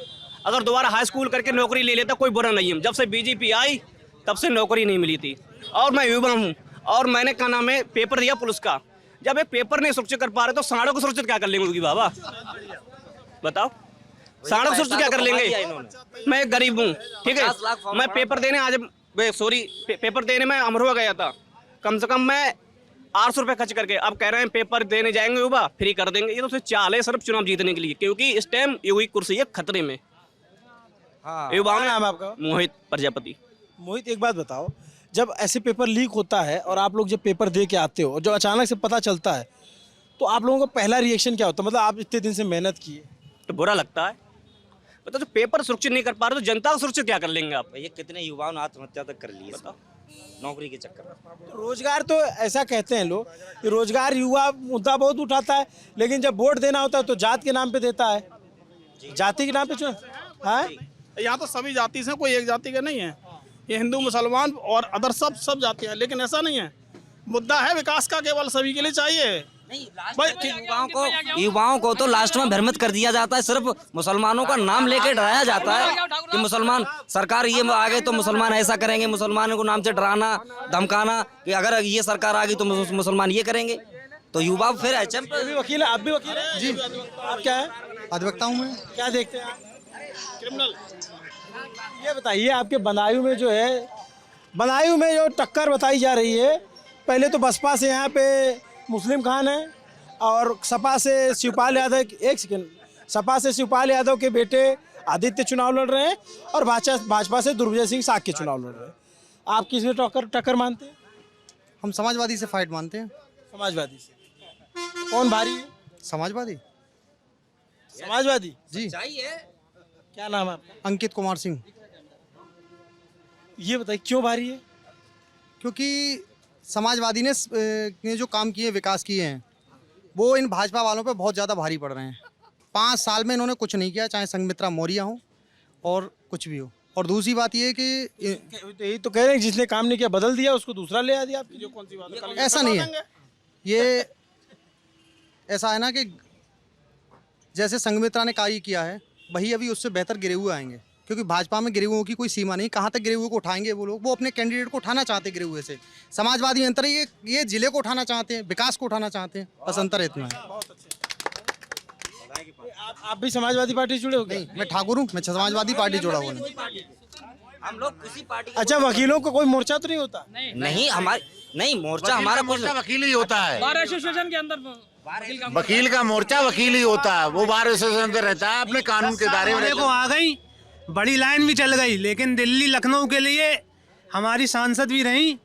अगर दोबारा हाई स्कूल करके नौकरी ले लेता कोई बुरा नहीं है। जब से बीजेपी आई तब से नौकरी नहीं मिली थी, और मैं युवा हूँ, और मैंने क्या नाम है पेपर दिया पुलिस का। जब ये पेपर नहीं सुरक्षित कर पा रहे तो साड़ों को सुरक्षित क्या कर लेंगे बाबा? बताओ, साड़ों को सुरक्षित क्या कर लेंगे? मैं एक गरीब हूँ, ठीक है, मैं पेपर देने पेपर देने में अमरोहा गया था, कम से कम मैं 800 रुपये खर्च करके। अब कह रहे हैं पेपर देने जाएंगे युवा फ्री कर देंगे। ये तो सिर्फ चाल है सिर्फ चुनाव जीतने के लिए, क्योंकि इस टाइम युवा की कुर्सी है खतरे में। युवा नाम आपका? मोहित प्रजापति। मोहित, एक बात बताओ, जब ऐसे पेपर लीक होता है और आप लोग जब पेपर दे के आते हो और जो अचानक से पता चलता है, तो आप लोगों का पहला रिएक्शन क्या होता है? मतलब आप इतने दिन से मेहनत किए तो बुरा लगता है। मतलब जो पेपर सुरक्षित नहीं कर पा रहे तो जनता को सुरक्षित क्या कर लेंगे आप? ये कितने युवाओं ने आत्महत्या तक कर ली है नौकरी के चक्कर में। रोजगार तो ऐसा कहते हैं लोग कि रोजगार युवा मुद्दा बहुत उठाता है, लेकिन जब वोट देना होता है तो जात के नाम पे देता है, जाति के नाम पे चुन। हाँ, यहाँ तो सभी जाति से, कोई एक जाति का नहीं है। ये हिंदू मुसलमान और अदर सब जाति है, लेकिन ऐसा नहीं है। मुद्दा है विकास का, केवल सभी के लिए चाहिए। युवाओं को तो लास्ट में भ्रमित कर दिया जाता है, सिर्फ मुसलमानों का नाम लेके डराया जाता है कि मुसलमान सरकार ये आ गई तो मुसलमान ऐसा करेंगे, मुसलमानों को नाम से डराना धमकाना कि अगर ये सरकार आ गई तो मुसलमान ये करेंगे। तो युवा फिर वकील है, आप भी वकील हैं जी? आप क्या है? अधिवक्ता हूँ मैं। क्या देखते हैं आप? क्रिमिनल। ये बताइए, आपके बदायूं में जो है, बदायूं में जो टक्कर बताई जा रही है, पहले तो बसपा से यहाँ पे मुस्लिम खान है और सपा से शिवपाल यादव, एक सेकेंड, सपा से शिवपाल यादव के बेटे आदित्य चुनाव लड़ रहे हैं और भाजपा से दुर्विजय सिंह साग के चुनाव लड़ रहे हैं। आप किस में टक्कर मानते हैं? हम समाजवादी से फाइट मानते हैं। समाजवादी से कौन भारी है? समाजवादी। समाजवादी जी। क्या नाम है आपका? अंकित कुमार सिंह। ये बताइए क्यों भारी है? क्योंकि समाजवादी ने जो काम किए, विकास किए हैं, वो इन भाजपा वालों पे बहुत ज़्यादा भारी पड़ रहे हैं। 5 साल में इन्होंने कुछ नहीं किया, चाहे संघमित्रा मौर्य हो और कुछ भी हो। और दूसरी बात ये कि यही तो कह रहे हैं जिसने काम नहीं किया बदल दिया, उसको दूसरा ले आ दिया। आपकी जो कौन सी बात है? ऐसा नहीं है, ये ऐसा है ना कि जैसे संघमित्रा ने कार्य किया है वही अभी उससे बेहतर गिरे हुए आएंगे, क्योंकि भाजपा में गिरे हुओं की कोई सीमा नहीं। कहाँ तक गिरे हुए को उठाएंगे वो लोग? वो अपने कैंडिडेट को उठाना चाहते गिरे हुए से। समाजवादी अंतर है, ये जिले को उठाना चाहते हैं, विकास को उठाना चाहते हैं, बस अंतर इतना है। आप भी समाजवादी पार्टी जुड़े हो? नहीं, मैं ठाकुर हूँ, मैं समाजवादी पार्टी जुड़ा हुआ नहीं। हम लोग किसी पार्टी अच्छा, वकीलों को कोई मोर्चा तो नहीं होता? नहीं, हमारे नहीं मोर्चा हमारा कुछ वकील ही होता है। बार एसोसिएशन के अंदर वकील का मोर्चा वकील ही होता है, वो बार एसोसिएशन में रहता है, अपने कानून के दायरे में को आ गई, बड़ी लाइन भी चल गई, लेकिन दिल्ली लखनऊ के लिए हमारी सांसद भी रही,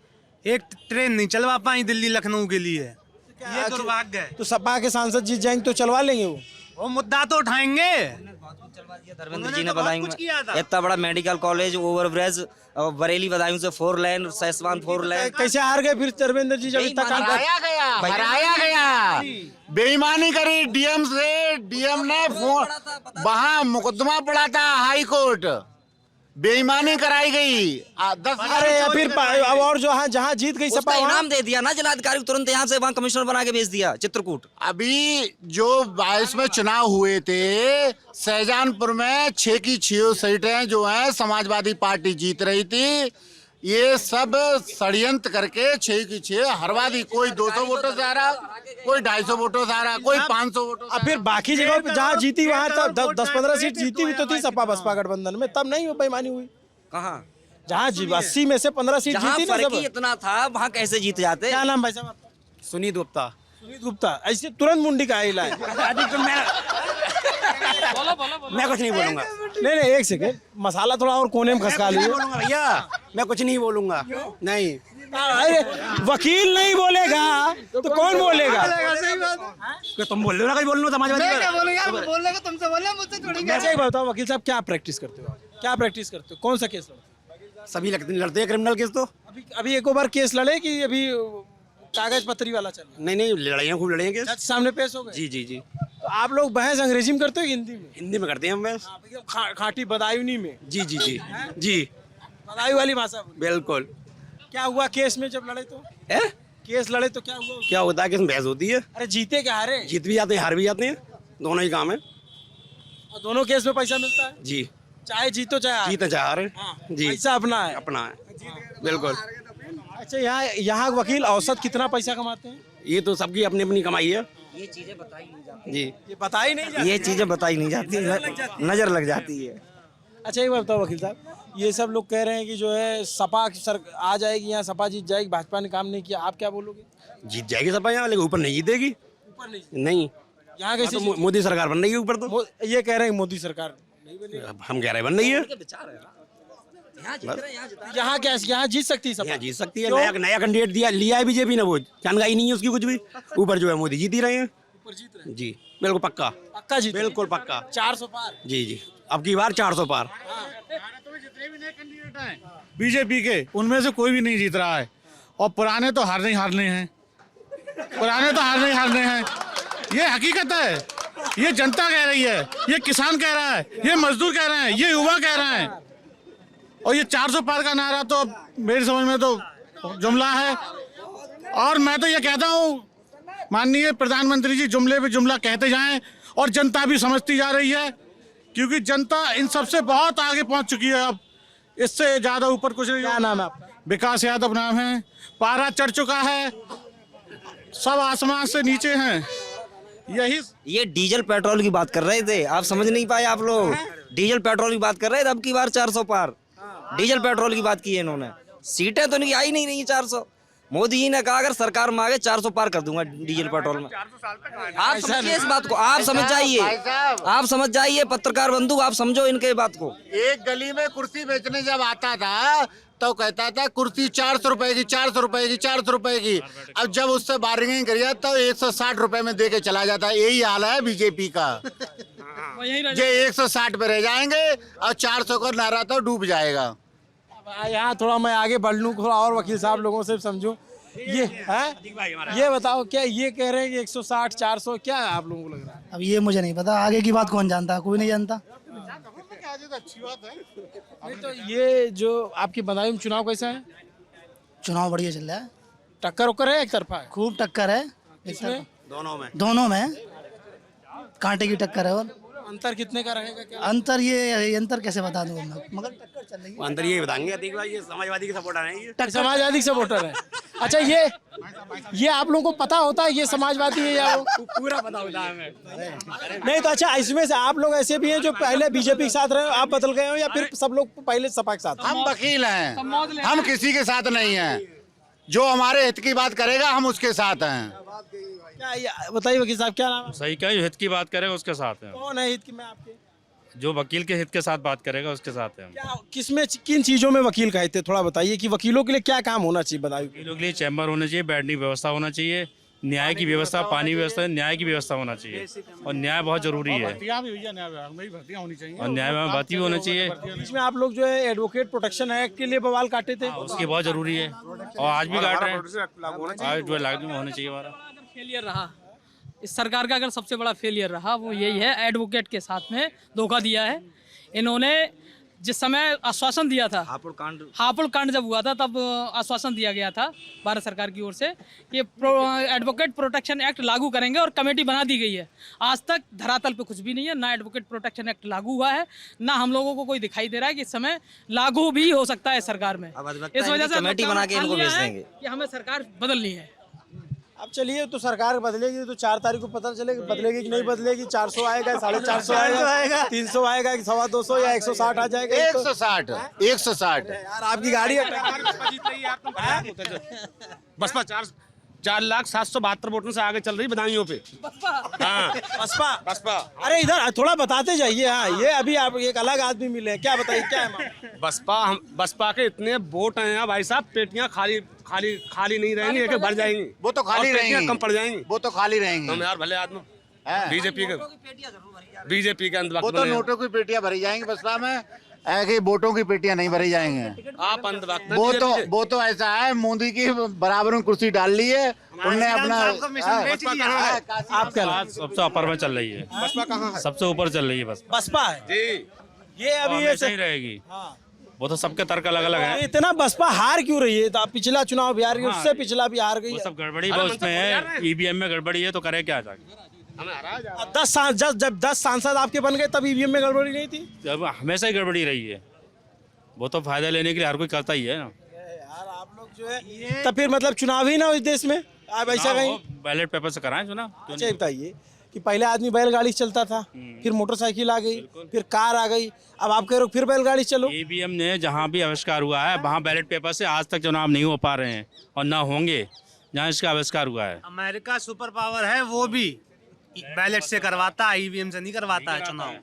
एक ट्रेन नहीं चलवा पाई दिल्ली लखनऊ के लिए। ये दुर्भाग्य है। तो सपा के सांसद जीत जाएंगे तो चलवा लेंगे वो मुद्दा तो उठाएंगे। धर्मेंद्र जी ने बताई इतना बड़ा medical college, overbridge, Bareilly Badaun से 4 लेन, सैसवान 4 लेन। कैसे हार गए फिर धर्मेंद्र जी जब इतना काम हराया गया, बेईमानी करी डीएम से। डीएम ने वहाँ मुकदमा पड़ा था हाई कोर्ट, बेईमानी कराई गई। 10 अरे फिर अब और जो जहाँ जीत गई सपा इनाम दे दिया ना जिलाधिकारी को, तुरंत यहाँ से वहाँ कमिश्नर बना के भेज दिया चित्रकूट। अभी जो 22 में चुनाव हुए थे, शाहजहानपुर में 6 की 6 सीटें जो हैं समाजवादी पार्टी जीत रही थी। ये सब षड्यंत्र करके 6 की 6 हरवा दी। कोई 200 वोटों से आ रहा, कोई 250 वोटों से आ रहा, कोई 500 वोटों। अब फिर बाकी जगह पे जहाँ जीती वहाँ 10-15 सीट जीती भी तो थी सपा बसपा गठबंधन में, तब नहीं बेईमानी हुई। कहाँ? जहाँ 80 में से 15 सीट जीती ना, फर्क ही इतना था, वहाँ कैसे जीत जाते? क्या नाम भाई साहब? सुनीत गुप्ता। सुनीत गुप्ता। ऐसे तुरंत मुंडी का हिला है। मैं कुछ नहीं बोलूंगा। नहीं, एक सेकेंड, मसाला थोड़ा और कोने में खसका लीजिए भैया, मैं कुछ नहीं बोलूंगा। नहीं, अरे वकील नहीं बोलेगा तो कौन बोलेगा? तुम बोल रहे हो ना, कहीं बोल लो समाजवादी। बोलने का तुमसे बोलना, मुझसे थोड़ी। अच्छा एक बताओ वकील साहब, क्या प्रैक्टिस करते हो? क्या प्रैक्टिस करते हो? कौन सा केस लड़ते? सभी लड़ते हैं क्रिमिनल केस। तो अभी एक बार केस लड़े कि अभी कागज पत्री वाला चल? नहीं, लड़ाइयाँ खूब लड़े हैं केस। जज सामने पेश हो गए? जी। तो आप लोग बहस अंग्रेजी में करते हो हिंदी में? हिंदी में करते हैं हम बहस। खाटी बदायूनी में? जी बदायूं वाली भाषा। बिल्कुल। क्या हुआ केस में जब लड़े तो? केस लड़े तो क्या हुआ? क्या होता है कि बहस होती है। अरे जीते क्या हारे? जीत भी जाते हैं, हार भी जाते हैं, दोनों ही काम है। और दोनों केस में पैसा मिलता है? जी। चाहे जीतो चाहे हारे। जी, पैसा अपना है। अपना है, बिल्कुल। अच्छा, यहाँ वकील औसत कितना पैसा कमाते हैं? ये तो सबकी अपनी अपनी कमाई है। ये चीजें बताई नहीं जाती। जी, ये बताई नहीं जाती। ये चीजें बताई नहीं जाती, नजर लग जाती है। अच्छा एक बार बताओ वकील साहब, ये सब लोग कह रहे हैं कि जो है सपा आ जाएगी, यहाँ सपा जीत जाएगी, भाजपा ने काम नहीं किया, आप क्या बोलोगे? जीत जाएगी सपा यहाँ, लेकिन ऊपर नहीं जीतेगी। ऊपर नहीं, यहाँ कैसे? तो मोदी सरकार बन रही है ऊपर। तो ये कह रहे हैं मोदी सरकार नहीं बनेगी। हम कह रहे बन रही है। यहाँ क्या, यहाँ जीत सकती है सपा? यहाँ जीत सकती है। नया कैंडिडेट लिया है बीजेपी ने, वो जानकारी नहीं है उसकी कुछ भी। ऊपर जो है मोदी जीत ही रहे हैं। ऊपर जीत रहे हैं? जी, बिल्कुल पक्का जीत, बिल्कुल पक्का। 400 पार। जी, अब की बार 400 पार। बीजेपी के उनमें से कोई भी नहीं जीत रहा है, और पुराने तो हारने ही हारने हैं। ये हकीकत है, ये जनता कह रही है, ये किसान कह रहा है, ये मजदूर कह रहे हैं, ये युवा कह रहे हैं। और ये 400 पार का नारा तो मेरी समझ में तो जुमला है। और मैं तो ये कहता हूँ माननीय प्रधानमंत्री जी जुमले पे जुमला कहते जाएं, और जनता भी समझती जा रही है, क्योंकि जनता इन सबसे बहुत आगे पहुंच चुकी है। अब इससे ज्यादा ऊपर कुछ नहीं। क्या नाम है आपका? विकास यादव नाम है। पारा चढ़ चुका है, सब आसमान से नीचे हैं। ये डीजल पेट्रोल की बात कर रहे थे, आप समझ नहीं पाए आप लोग। डीजल पेट्रोल की बात कर रहे थे, अब की बार 400 पार डीजल पेट्रोल की बात की है इन्होंने। सीटें तो इनकी आई नहीं रही 400। मोदी जी ने कहा अगर सरकार मांगे 400 पार कर दूंगा डीजल पेट्रोल में। आप समझिए इस बात को, आप समझ जाइए, पत्रकार बंधु आप समझो इनके बात को। एक गली में कुर्सी बेचने जब आता था तो कहता था कुर्सी 400 रुपए की, 400 रुपए की, 400 रुपए की। अब जब उससे बार्गेनिंग करिए तो 160 रुपए में दे के चला जाता है। यही हाल है बीजेपी का। ये 160 पे रह जाएंगे और 400 का नारा तो डूब जाएगा। यहाँ थोड़ा मैं आगे बढ़ लूँ, थोड़ा और वकील साहब लोगों से समझूं। ये है, ये बताओ क्या ये कह रहे हैं कि 160 400 क्या है आप लोगों को लग रहा है? अब ये मुझे नहीं पता, आगे की बात कौन जानता, कोई नहीं जानता। नहीं तो ये जो आपकी बदायूं में चुनाव कैसा है? चुनाव बढ़िया चल रहा है, टक्कर उक्कर है, एक तरफा है? खूब टक्कर है इसमें दोनों में कांटे की टक्कर है। और अंतर कितने का रहेगा क्या? अंतर कैसे बता दूं मैं, मगर टक्कर चल रही है। अंदर ये बताएंगे अतीक भाई, ये समाजवादी के सपोर्टर हैं ये। समाजवादी के सपोर्टर है। अच्छा ये आप लोगों को पता होता है ये समाजवादी है या वो? पूरा पता होता है हमें। नहीं तो अच्छा, इसमें से आप लोग ऐसे भी हैं जो पहले बीजेपी के साथ रहे, आप बदल गए हो या फिर सब लोग पहले सपा के साथ? हम वकील हैं, हम किसी के साथ नहीं हैं। जो हमारे हित की बात करेगा हम उसके साथ हैं। क्या बताइए वकील साहब, क्या नाम है? सही कहा, हित की बात करेगा उसके साथ है। कौन है हित की? मैं आपके जो वकील के हित के साथ बात करेगा उसके साथ है। क्या किसमें किन चीजों में वकील का हित है, थोड़ा बताइए कि वकीलों के लिए क्या काम होना चाहिए? बताइए। वकीलों के लिए चैम्बर होना चाहिए, बैठने की व्यवस्था होना चाहिए, न्याय की व्यवस्था, पानी व्यवस्था, न्याय की व्यवस्था होना चाहिए और न्याय बहुत जरूरी है। भर्तियां भी हुई है, न्याय विभाग में भी भर्तियां होनी चाहिए और न्याय में भर्ती भी होना चाहिए। बीच में आप लोग जो है एडवोकेट प्रोटेक्शन एक्ट के लिए बवाल काटे थे, उसकी बहुत जरूरी है और आज भी काट रहे हैं। आज जो लागू होना चाहिए हमारा। फेलियर रहा इस सरकार का, अगर सबसे बड़ा फेलियर रहा वो यही है, एडवोकेट के साथ में धोखा दिया है इन्होंने। जिस समय आश्वासन दिया था, हापुड़ कांड जब हुआ था तब आश्वासन दिया गया था भारत सरकार की ओर से कि एडवोकेट प्रोटेक्शन एक्ट लागू करेंगे और कमेटी बना दी गई है। आज तक धरातल पे कुछ भी नहीं है, ना एडवोकेट प्रोटेक्शन एक्ट लागू हुआ है, ना हम लोगों को कोई दिखाई दे रहा है कि इस समय लागू भी हो सकता है सरकार में। इस वजह से कमेटी बना के इनको भेज देंगे कि हमें सरकार बदलनी है। अब चलिए तो सरकार बदलेगी तो 4 तारीख को पता चलेगा बदलेगी कि नहीं बदलेगी। 400 आएगा, 450 आएगा, 300 आएगा कि 250 या 160 आ जाएगा? 160 यार आपकी गाड़ी बसपा 4,07,72 वोटों से आगे चल रही बदायूं पे। हाँ बसपा। अरे इधर थोड़ा बताते जाइए। हाँ ये अभी आप एक अलग आदमी मिले हैं, क्या बताइए क्या है? बसपा के इतने वोट हैं भाई साहब, पेटियां खाली नहीं रहेंगी, लेकिन भर जाएंगी। वो तो खाली रहेंगी, कम पड़ जाएंगी। वो तो खाली रहेंगी। हम यार भले आदमी बीजेपी के अंदर वो तो नोटों की पेटियां भरी जाएंगी बसपा में, ऐसे वोटों की पेटियां नहीं भरी जाएंगे। आप अंधभक्त। वो तो ऐसा है, मोदी की बराबर में कुर्सी डाल ली है उनने अपना। आप क्या सबसे ऊपर में चल रही है बसपा? कहाँ है? सबसे ऊपर चल रही है बसपा है जी। ये अभी ये सही रहेगी। वो तो सबके तर्क अलग अलग है। इतना बसपा हार क्यों रही है? तो पिछला चुनाव भी हार गई, उससे पिछला भी हार गई। वो सब गड़बड़ी उसमें है, ईवीएम में गड़बड़ी है तो करे क्या जाके? 10 सांसद आपके बन गए तब ईवीएम में गड़बड़ी नहीं थी? जब हमेशा ही गड़बड़ी रही है, वो तो फायदा लेने के लिए हर कोई करता ही है ना यार। आप लोग जो है तो फिर मतलब चुनाव ही ना हो इस देश में, आप ऐसा कहीं बैलेट पेपर से कराएं चुनाव। अच्छा बताइए कि पहले आदमी बैलगाड़ी से चलता था, फिर मोटरसाइकिल आ गई, फिर कार आ गई, अब आप कह रहे हो फिर बैलगाड़ी चलो। ईवीएम ने जहाँ भी आविष्कार हुआ है वहाँ बैलेट पेपर से आज तक चुनाव नहीं हो पा रहे हैं और ना होंगे जहाँ इसका आविष्कार हुआ है। अमेरिका सुपर पावर है, वो भी बैलेट से करवाता है, ईवीएम से नहीं करवाता है चुनाव।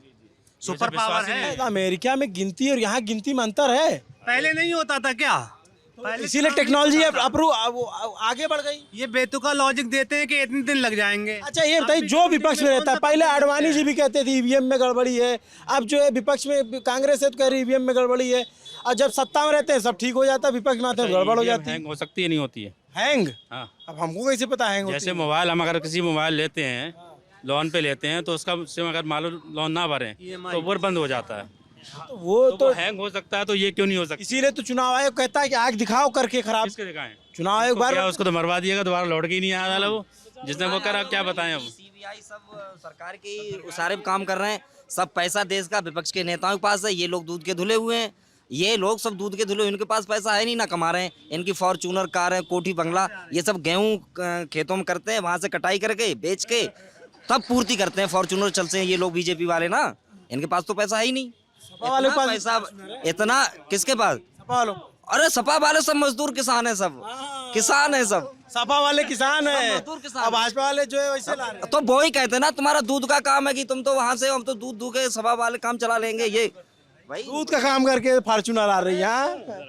सुपर पावर है। अमेरिका में गिनती और यहाँ गिनती में अंतर है। पहले नहीं होता था क्या? इसीलिए टेक्नोलॉजी आगे बढ़ गई। ये बेतुका लॉजिक देते हैं कि इतने दिन लग जाएंगे। अच्छा ये बताइए, जो विपक्ष में रहता है, पहले आडवाणी जी भी कहते थे ईवीएम में गड़बड़ी है, अब जो है विपक्ष में कांग्रेस है तो कह रही ईवीएम में गड़बड़ी है, और जब सत्ता में रहते हैं सब ठीक हो जाता है, विपक्ष में आते हैं गड़बड़ हो जाती है। हैंग हो सकती है, नहीं होती है हैंग? हाँ। अब हमको कैसे पता हैंग? जैसे मोबाइल, हम अगर किसी मोबाइल लेते हैं, लोन पे लेते हैं, तो उसका अगर मान लो लोन ना भरें तो वो बंद हो जाता है। तो वो तो हैंग हो सकता है, तो ये क्यों नहीं हो सकता? इसीलिए तो चुनाव आयोग कहता है कि आग दिखाओ करके खराब। किसके दिखाएं? चुनाव आयोग बार उसको तो मरवा दिएगा, दोबारा लौट के ही नहीं आया वो जिसने वो करा। क्या बताएं हम? सीबीआई सब सरकार के सारे काम कर रहे हैं, सब पैसा देश का विपक्ष के नेताओं के पास है। ये लोग दूध के धुले हुए हैं, ये लोग सब दूध के धुले, इनके पास पैसा है नहीं, ना कमा रहे हैं। इनकी फॉर्चूनर कार है, कोठी बंगला, ये सब गेहूं खेतों में करते हैं, वहां से कटाई करके बेच के तब पूर्ति करते हैं, फॉर्चूनर चलते हैं ये लोग बीजेपी वाले ना। इनके पास तो पैसा है ही नहीं। सपा वाले पास पैसा इतना किसके पास? सपा वालों। अरे सपा वाले सब मजदूर किसान है, सब किसान है, सब सपा वाले किसान है, अब भाजपा वाले जो है वैसे ला रहे हैं। तो वो ही कहते हैं ना, तुम्हारा दूध का काम है कि तुम तो वहां से, हम तो दूध दूध के सपा वाले काम चला लेंगे। ये भाई दूध का काम करके फॉर्चूनर आ रही है।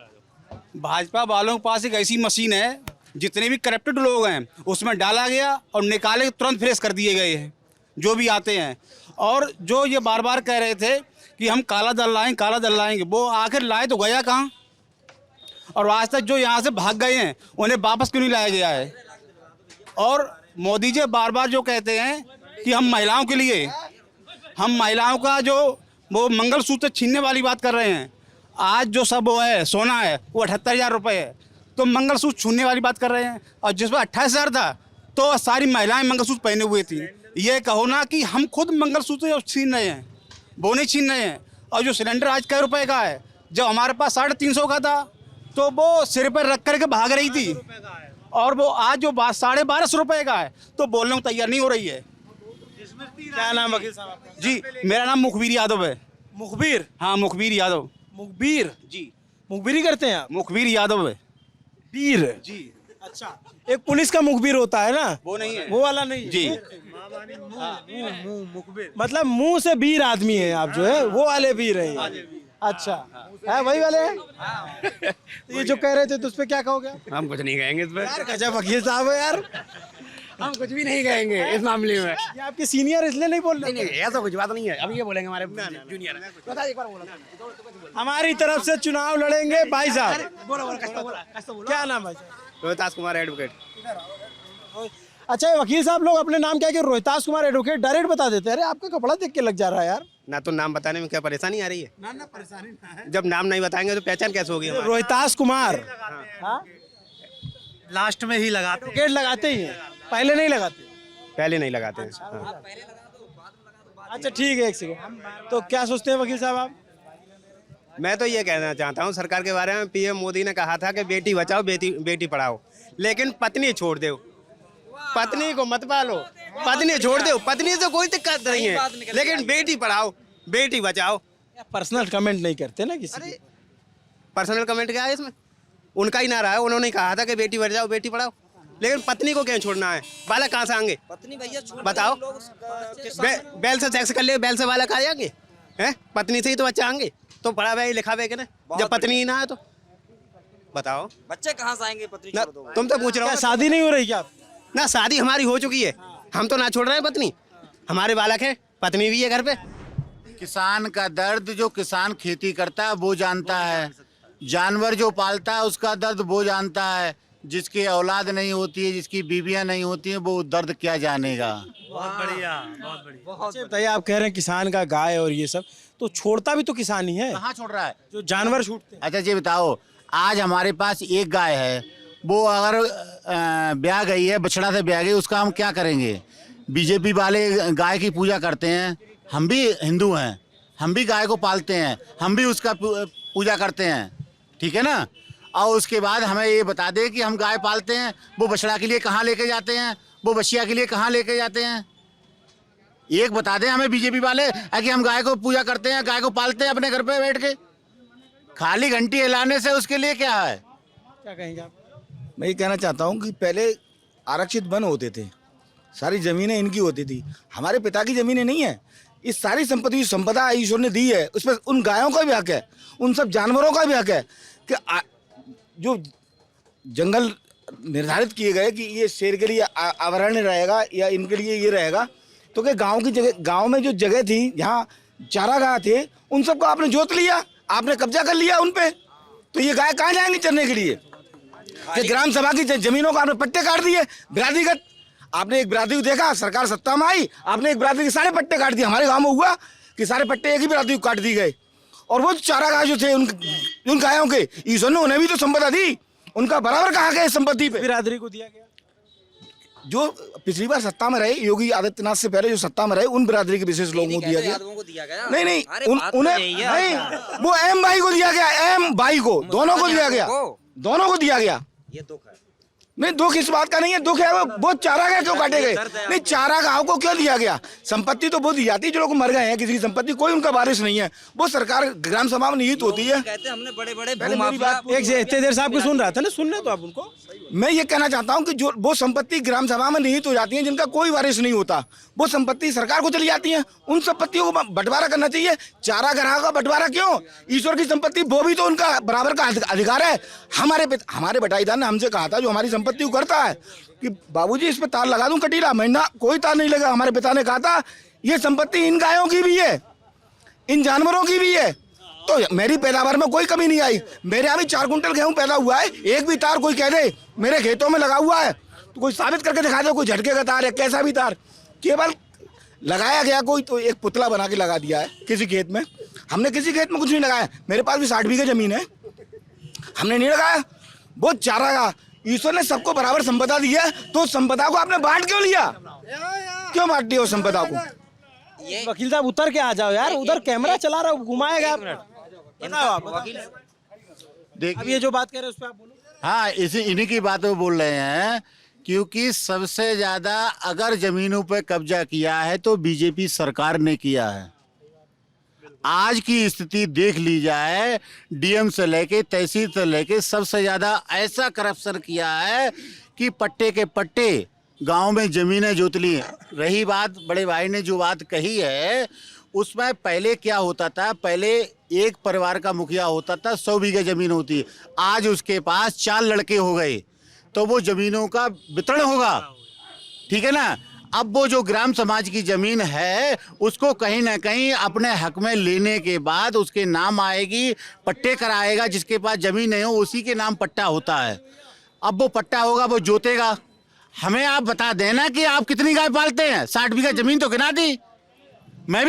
भाजपा वालों के पास एक ऐसी मशीन है, जितने भी करप्टेड लोग हैं उसमें डाला गया और निकाले तुरंत फ्रेश कर दिए गए हैं जो भी आते हैं। और जो ये बार बार कह रहे थे कि हम काला दल लाएंगे, काला दल लाएंगे, वो आखिर लाए तो गया कहाँ? और आज तक जो यहाँ से भाग गए हैं उन्हें वापस क्यों नहीं लाया गया है। और मोदी जी बार बार जो कहते हैं कि हम महिलाओं के लिए, हम महिलाओं का जो वो मंगलसूत्र छीनने वाली बात कर रहे हैं। आज जो सब वो है सोना है वो 78,000 रुपये है, तो मंगलसूत्र छूने वाली बात कर रहे हैं। और जिसमें 28,000 था तो सारी महिलाएं मंगलसूत्र पहने हुए थी। ये कहो ना कि हम खुद मंगलसूत्र छीन रहे हैं, वो नहीं छीन रहे हैं। और जो सिलेंडर आज कै रुपए का है, जब हमारे पास 350 का था तो वो सिर पर रख करके भाग रही थी, और वो आज जो 1250 रुपये का है तो बोलने को तैयार नहीं हो रही है। क्या नाम वकील साहब आपका? जी मेरा नाम मुखबिर यादव है। मुखबिर? हाँ मुखबिर यादव। मुखबिर जी, मुखबिरी करते हैं आप? मुखबिर यादव है। बीर जी। अच्छा, एक पुलिस का मुखबिर होता है ना, वो नहीं है, वो वाला नहीं है। जी। मुखबिर मतलब मुंह से बीर आदमी है आप, जो है वो वाले बीर हैं। अच्छा है, वही वाले हैं। तो ये जो कह रहे थे तो उस पे क्या कहोगे? हम कुछ नहीं कहेंगे इस यार गजब वकील साहब है यार, हम कुछ भी नहीं कहेंगे इस मामले में। ये आपके सीनियर इसलिए नहीं बोल रहे? नहीं ऐसा कुछ बात नहीं है, अब ये बोलेंगे हमारे जूनियर। बता एक बार बोलो। हमारी तरफ से चुनाव लड़ेंगे भाई साहब। बोलो क्या नाम है? रोहितास कुमार एडवोकेट। अच्छा ये वकील साहब लोग अपने नाम क्या कि रोहितास कुमार एडवोकेट डायरेक्ट बता देते हैं। अरे आपका कपड़ा देख के लग जा रहा है यार। ना तो नाम बताने में क्या परेशानी आ रही है? ना परेशानी ना है। जब नाम नहीं बताएंगे तो पहचान कैसे होगी हमारी? रोहितास कुमार लास्ट में ही लगाते एडवोकेट लगाते ही हैं, पहले नहीं लगाते? पहले नहीं लगाते हैं। अच्छा ठीक है, एक सेकंड। तो क्या सोचते हैं वकील साहब आप? मैं तो ये कहना चाहता हूँ सरकार के बारे में, पीएम मोदी ने कहा था कि बेटी बचाओ बेटी पढ़ाओ, लेकिन पत्नी छोड़ दो, पत्नी को मत पालो, पत्नी छोड़ दो। पत्नी से कोई दिक्कत नहीं है, लेकिन बेटी पढ़ाओ बेटी बचाओ। पर्सनल कमेंट नहीं करते ना किसी। पर्सनल कमेंट क्या है इसमें? उनका ही नारा है, उन्होंने कहा था कि बेटी बचाओ बेटी पढ़ाओ, लेकिन पत्नी को क्यों छोड़ना है? बालक कहाँ से आएंगे? पत्नी भैया बताओ। बैल से सेक्स कर ले, बैल से बालक आ जाएंगे हैं? पत्नी से ही तो बच्चे आएंगे। तो पढ़ा हुआ लिखा हुआ ना, जब पत्नी ही ना है तो बताओ बच्चे कहाँ से आएंगे? पत्नी ना, छोड़ दो। तुम तो पूछ रहे हो। शादी नहीं हो रही क्या? ना शादी हमारी हो चुकी है, हम तो ना छोड़ रहे हैं पत्नी, हमारे बालक है, पत्नी भी है घर पे। किसान का दर्द जो किसान खेती करता है वो जानता है, जानवर जो पालता है उसका दर्द वो जानता है। जिसकी औलाद नहीं होती है, जिसकी बीवियां नहीं होती हैं, वो दर्द क्या जानेगा। बहुत बढ़िया, बहुत बढ़िया। अच्छा बताइए, आप कह रहे हैं किसान का गाय और ये सब, तो छोड़ता भी तो किसान ही है। कहाँ छोड़ रहा है? जो जानवर छूटते हैं। अच्छा ये बताओ, आज हमारे पास एक गाय है, वो अगर ब्याह गई है, बछड़ा से ब्याह गई, उसका हम क्या करेंगे? बीजेपी वाले गाय की पूजा करते हैं, हम भी हिंदू हैं, हम भी गाय को पालते हैं, हम भी उसका पूजा करते हैं, ठीक है ना। और उसके बाद हमें ये बता दे कि हम गाय पालते हैं, वो बछड़ा के लिए कहाँ लेके जाते हैं, वो बछिया के लिए कहाँ लेके जाते हैं? एक बता दें हमें बीजेपी वाले कि हम गाय को पूजा करते हैं, गाय को पालते हैं अपने घर पे बैठ के। खाली घंटी हिलाने से उसके लिए क्या है? क्या कहेंगे आप? मैं ये कहना चाहता हूँ कि पहले आरक्षित वन होते थे, सारी जमीनें इनकी होती थी, हमारे पिता की जमीनें नहीं है। इस सारी संपत्ति संपदा ईश्वर ने दी है, उस पर उन गायों का भी हक है, उन सब जानवरों का भी हक है कि जो जंगल निर्धारित किए गए कि ये शेर के लिए अभयारण्य रहेगा या इनके लिए ये रहेगा, तो कि गांव की जगह, गांव में जो जगह थी जहाँ चारागाह थे, उन सबको आपने जोत लिया, आपने कब्जा कर लिया उन पे। तो ये गाय कहाँ जाएंगी चरने के लिए? कि ग्राम सभा की जमीनों का आपने पट्टे काट दिए बिरादरीगत। आपने एक बिरादरी को देखा, सरकार सत्ता में आई, आपने एक बिरादरी के सारे पट्टे काट दिए। हमारे गाँव में हुआ कि सारे पट्टे एक ही बिरादरी को काट दिए गए। और वो चारागाह जो थे उन गायों के, ईश्वर ने उन्हें भी तो संपदा दी, उनका बराबर कहा गया संपत्ति पे। बिरादरी को दिया गया। जो पिछली बार सत्ता में रहे, योगी आदित्यनाथ से पहले जो सत्ता में रहे, उन बिरादरी के विशेष लोगों को दिया गया। नहीं नहीं, उन्हें नहीं, वो एम भाई को दिया गया, एम भाई को, दोनों को दिया गया, दोनों को दिया गया। ये दुख है। नहीं, दुख इस बात का नहीं है, दुख है वो चारागाह क्यों काटे गए? नहीं, चारागाह को क्यों दिया गया? संपत्ति तो वो दी जाती है जो लोग मर गए हैं, किसी की संपत्ति कोई उनका वारिस नहीं है, वो सरकार ग्राम सभा में निहित होती है। कहते हैं हमने बड़े बड़े एक से इतने देर साहब को सुन रहा था ना, सुन रहे तो आप उनको। मैं ये कहना चाहता हूँ कि जो वो संपत्ति ग्राम सभा में निहित हो जाती है, जिनका कोई वारिस नहीं होता, वो संपत्ति सरकार को चली जाती है। उन संपत्तियों को बंटवारा करना चाहिए। चारागाह का बंटवारा क्यों? ईश्वर की संपत्ति, वो भी तो उनका बराबर का अधिकार है। हमारे बटाईदार ने हमसे कहा था, जो हमारी संपत्ति को करता है, कि बाबूजी इस पे तार लगा दूं कटीला, महीना कोई तार नहीं लगा। हमारे पिता ने कहा था ये संपत्ति इन गायों की भी है, इन जानवरों की भी है, तो मेरी पैदावार में कोई कमी नहीं आई। मेरे यहाँ भी 4 कुंटल गेहूं पैदा हुआ है, एक भी तार कोई कह दे मेरे खेतों में लगा हुआ है तो कोई साबित करके दिखा दे, कोई झटके का तार है, कैसा भी तार, केवल लगाया गया कोई तो एक पुतला बना के लगा दिया है किसी खेत में। हमने किसी खेत में कुछ नहीं लगाया। मेरे पास भी 60 बीघे जमीन है, हमने नहीं लगाया। वो चारा ईश्वर ने सबको बराबर संपदा दी है, तो संपदा को आपने बांट क्यों लिया? क्यों बांट दिया उस संपदा को? वकील साहब उतर के आ जाओ यार, उधर कैमरा चला रहा हूँ, घुमाएगा आप। अब ये जो बात कह रहे हैं उस पर आप बोलो। हाँ, इन्हीं की बात वो बोल रहे हैं, क्योंकि सबसे ज्यादा अगर जमीनों पर कब्जा किया है तो बीजेपी सरकार ने किया है। आज की स्थिति देख ली जाए, डीएम से लेके तहसील से लेके सबसे ज्यादा ऐसा करप्शन किया है कि पट्टे के पट्टे गांव में जमीनें जोत ली हैं। रही बात बड़े भाई ने जो बात कही है, उसमें पहले क्या होता था, पहले एक परिवार का मुखिया होता था, 100 बीघे जमीन होती, आज उसके पास 4 लड़के हो गए, तो वो जमीनों का वितरण होगा, ठीक है ना। अब वो जो ग्राम समाज की जमीन है उसको कहीं ना कहीं अपने हक में लेने के बाद उसके नाम आएगी, पट्टे कराएगा, जिसके पास जमीन नहीं हो उसी के नाम पट्टा होता है। अब वो पट्टा होगा, वो जोतेगा। हमें आप बता देना कि आप कितनी गाय पालते हैं। 60 बीघा जमीन तो गिना दी, मैं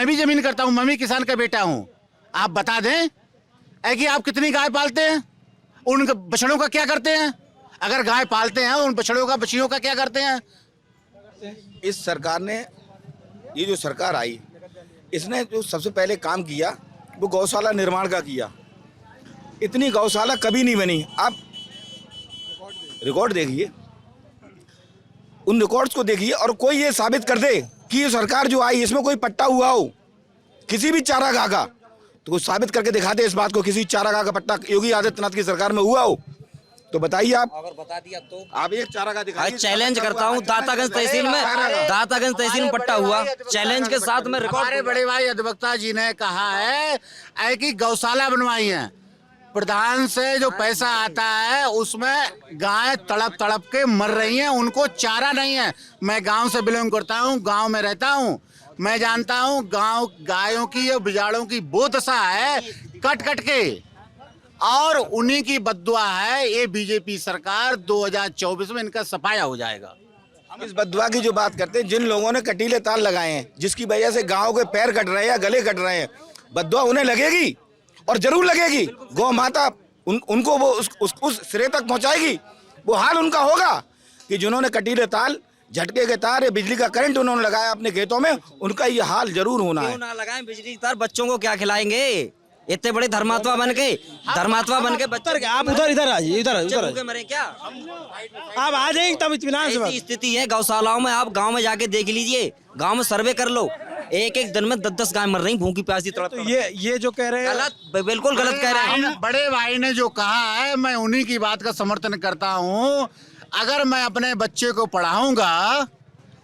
भी जमीन करता हूँ, मैं भी किसान का बेटा हूँ। आप बता दें कि आप कितनी गाय पालते हैं, उन बछड़ों का क्या करते हैं। अगर गाय पालते हैं उन बछड़ों का बछियों का क्या करते हैं। इस सरकार ने, ये जो सरकार आई, इसने जो सबसे पहले काम किया वो गौशाला निर्माण का किया। इतनी गौशाला कभी नहीं बनी। आप रिकॉर्ड देखिए, उन रिकॉर्ड्स को देखिए और कोई ये साबित कर दे कि ये सरकार जो आई इसमें कोई पट्टा हुआ हो किसी भी चारागाह का, तो कुछ साबित करके दिखा दे इस बात को, किसी चारागाह का पट्टा योगी आदित्यनाथ की सरकार में हुआ हो तो बताइए। आप अगर बता दिया तो आप एक चारागाह दिखाइए। चैलेंज करता हूँ, दातागंज तहसील में पट्टा हुआ, चैलेंज के साथ में रिकॉर्ड। हमारे बड़े भाई अधिवक्ता जी ने कहा है कि गौशाला बनवाई है, प्रधान से जो पैसा आता है उसमें गाय तड़प तड़प के मर रही हैं, उनको चारा नहीं है। मैं गांव से बिलोंग करता हूं, गांव में रहता हूं, मैं जानता हूं गांव गायों की या बिजाड़ों की वो दशा है कट कट के, और उन्हीं की बद्दुआ है ये बीजेपी सरकार 2024 में इनका सफाया हो जाएगा। हम इस बद्दुआ की जो बात करते हैं, जिन लोगों ने कटीले तार लगाए हैं जिसकी वजह से गाँव के पैर कट रहे हैं, गले कट रहे हैं, बद्दुआ उन्हें लगेगी और जरूर लगेगी। गौ माता उनको वो उस सिरे तक पहुंचाएगी। वो हाल उनका होगा कि जिन्होंने कटीले तार, झटके के तार या बिजली का करंट उन्होंने लगाया अपने खेतों में, उनका ये हाल जरूर होना है। क्यों ना लगाएं बिजली के तार, बच्चों को क्या खिलाएंगे? इतने बड़े धर्मात्मा बन के बच्चे। आप इधर आइए, इधर मरे क्या? आप आ जाएंगे तब इत्मीनान से। ऐसी स्थिति है गौशालाओं में, आप गांव में जाके देख लीजिए, गांव में सर्वे कर लो, एक दिन में 10-10 गाय मर रही भूखी प्यासी तड़प। तो ये जो कह रहे हैं गलत, बिल्कुल गलत कह रहे हैं। बड़े भाई ने जो कहा है मैं उन्हीं की बात का समर्थन करता हूँ। अगर मैं अपने बच्चे को पढ़ाऊंगा,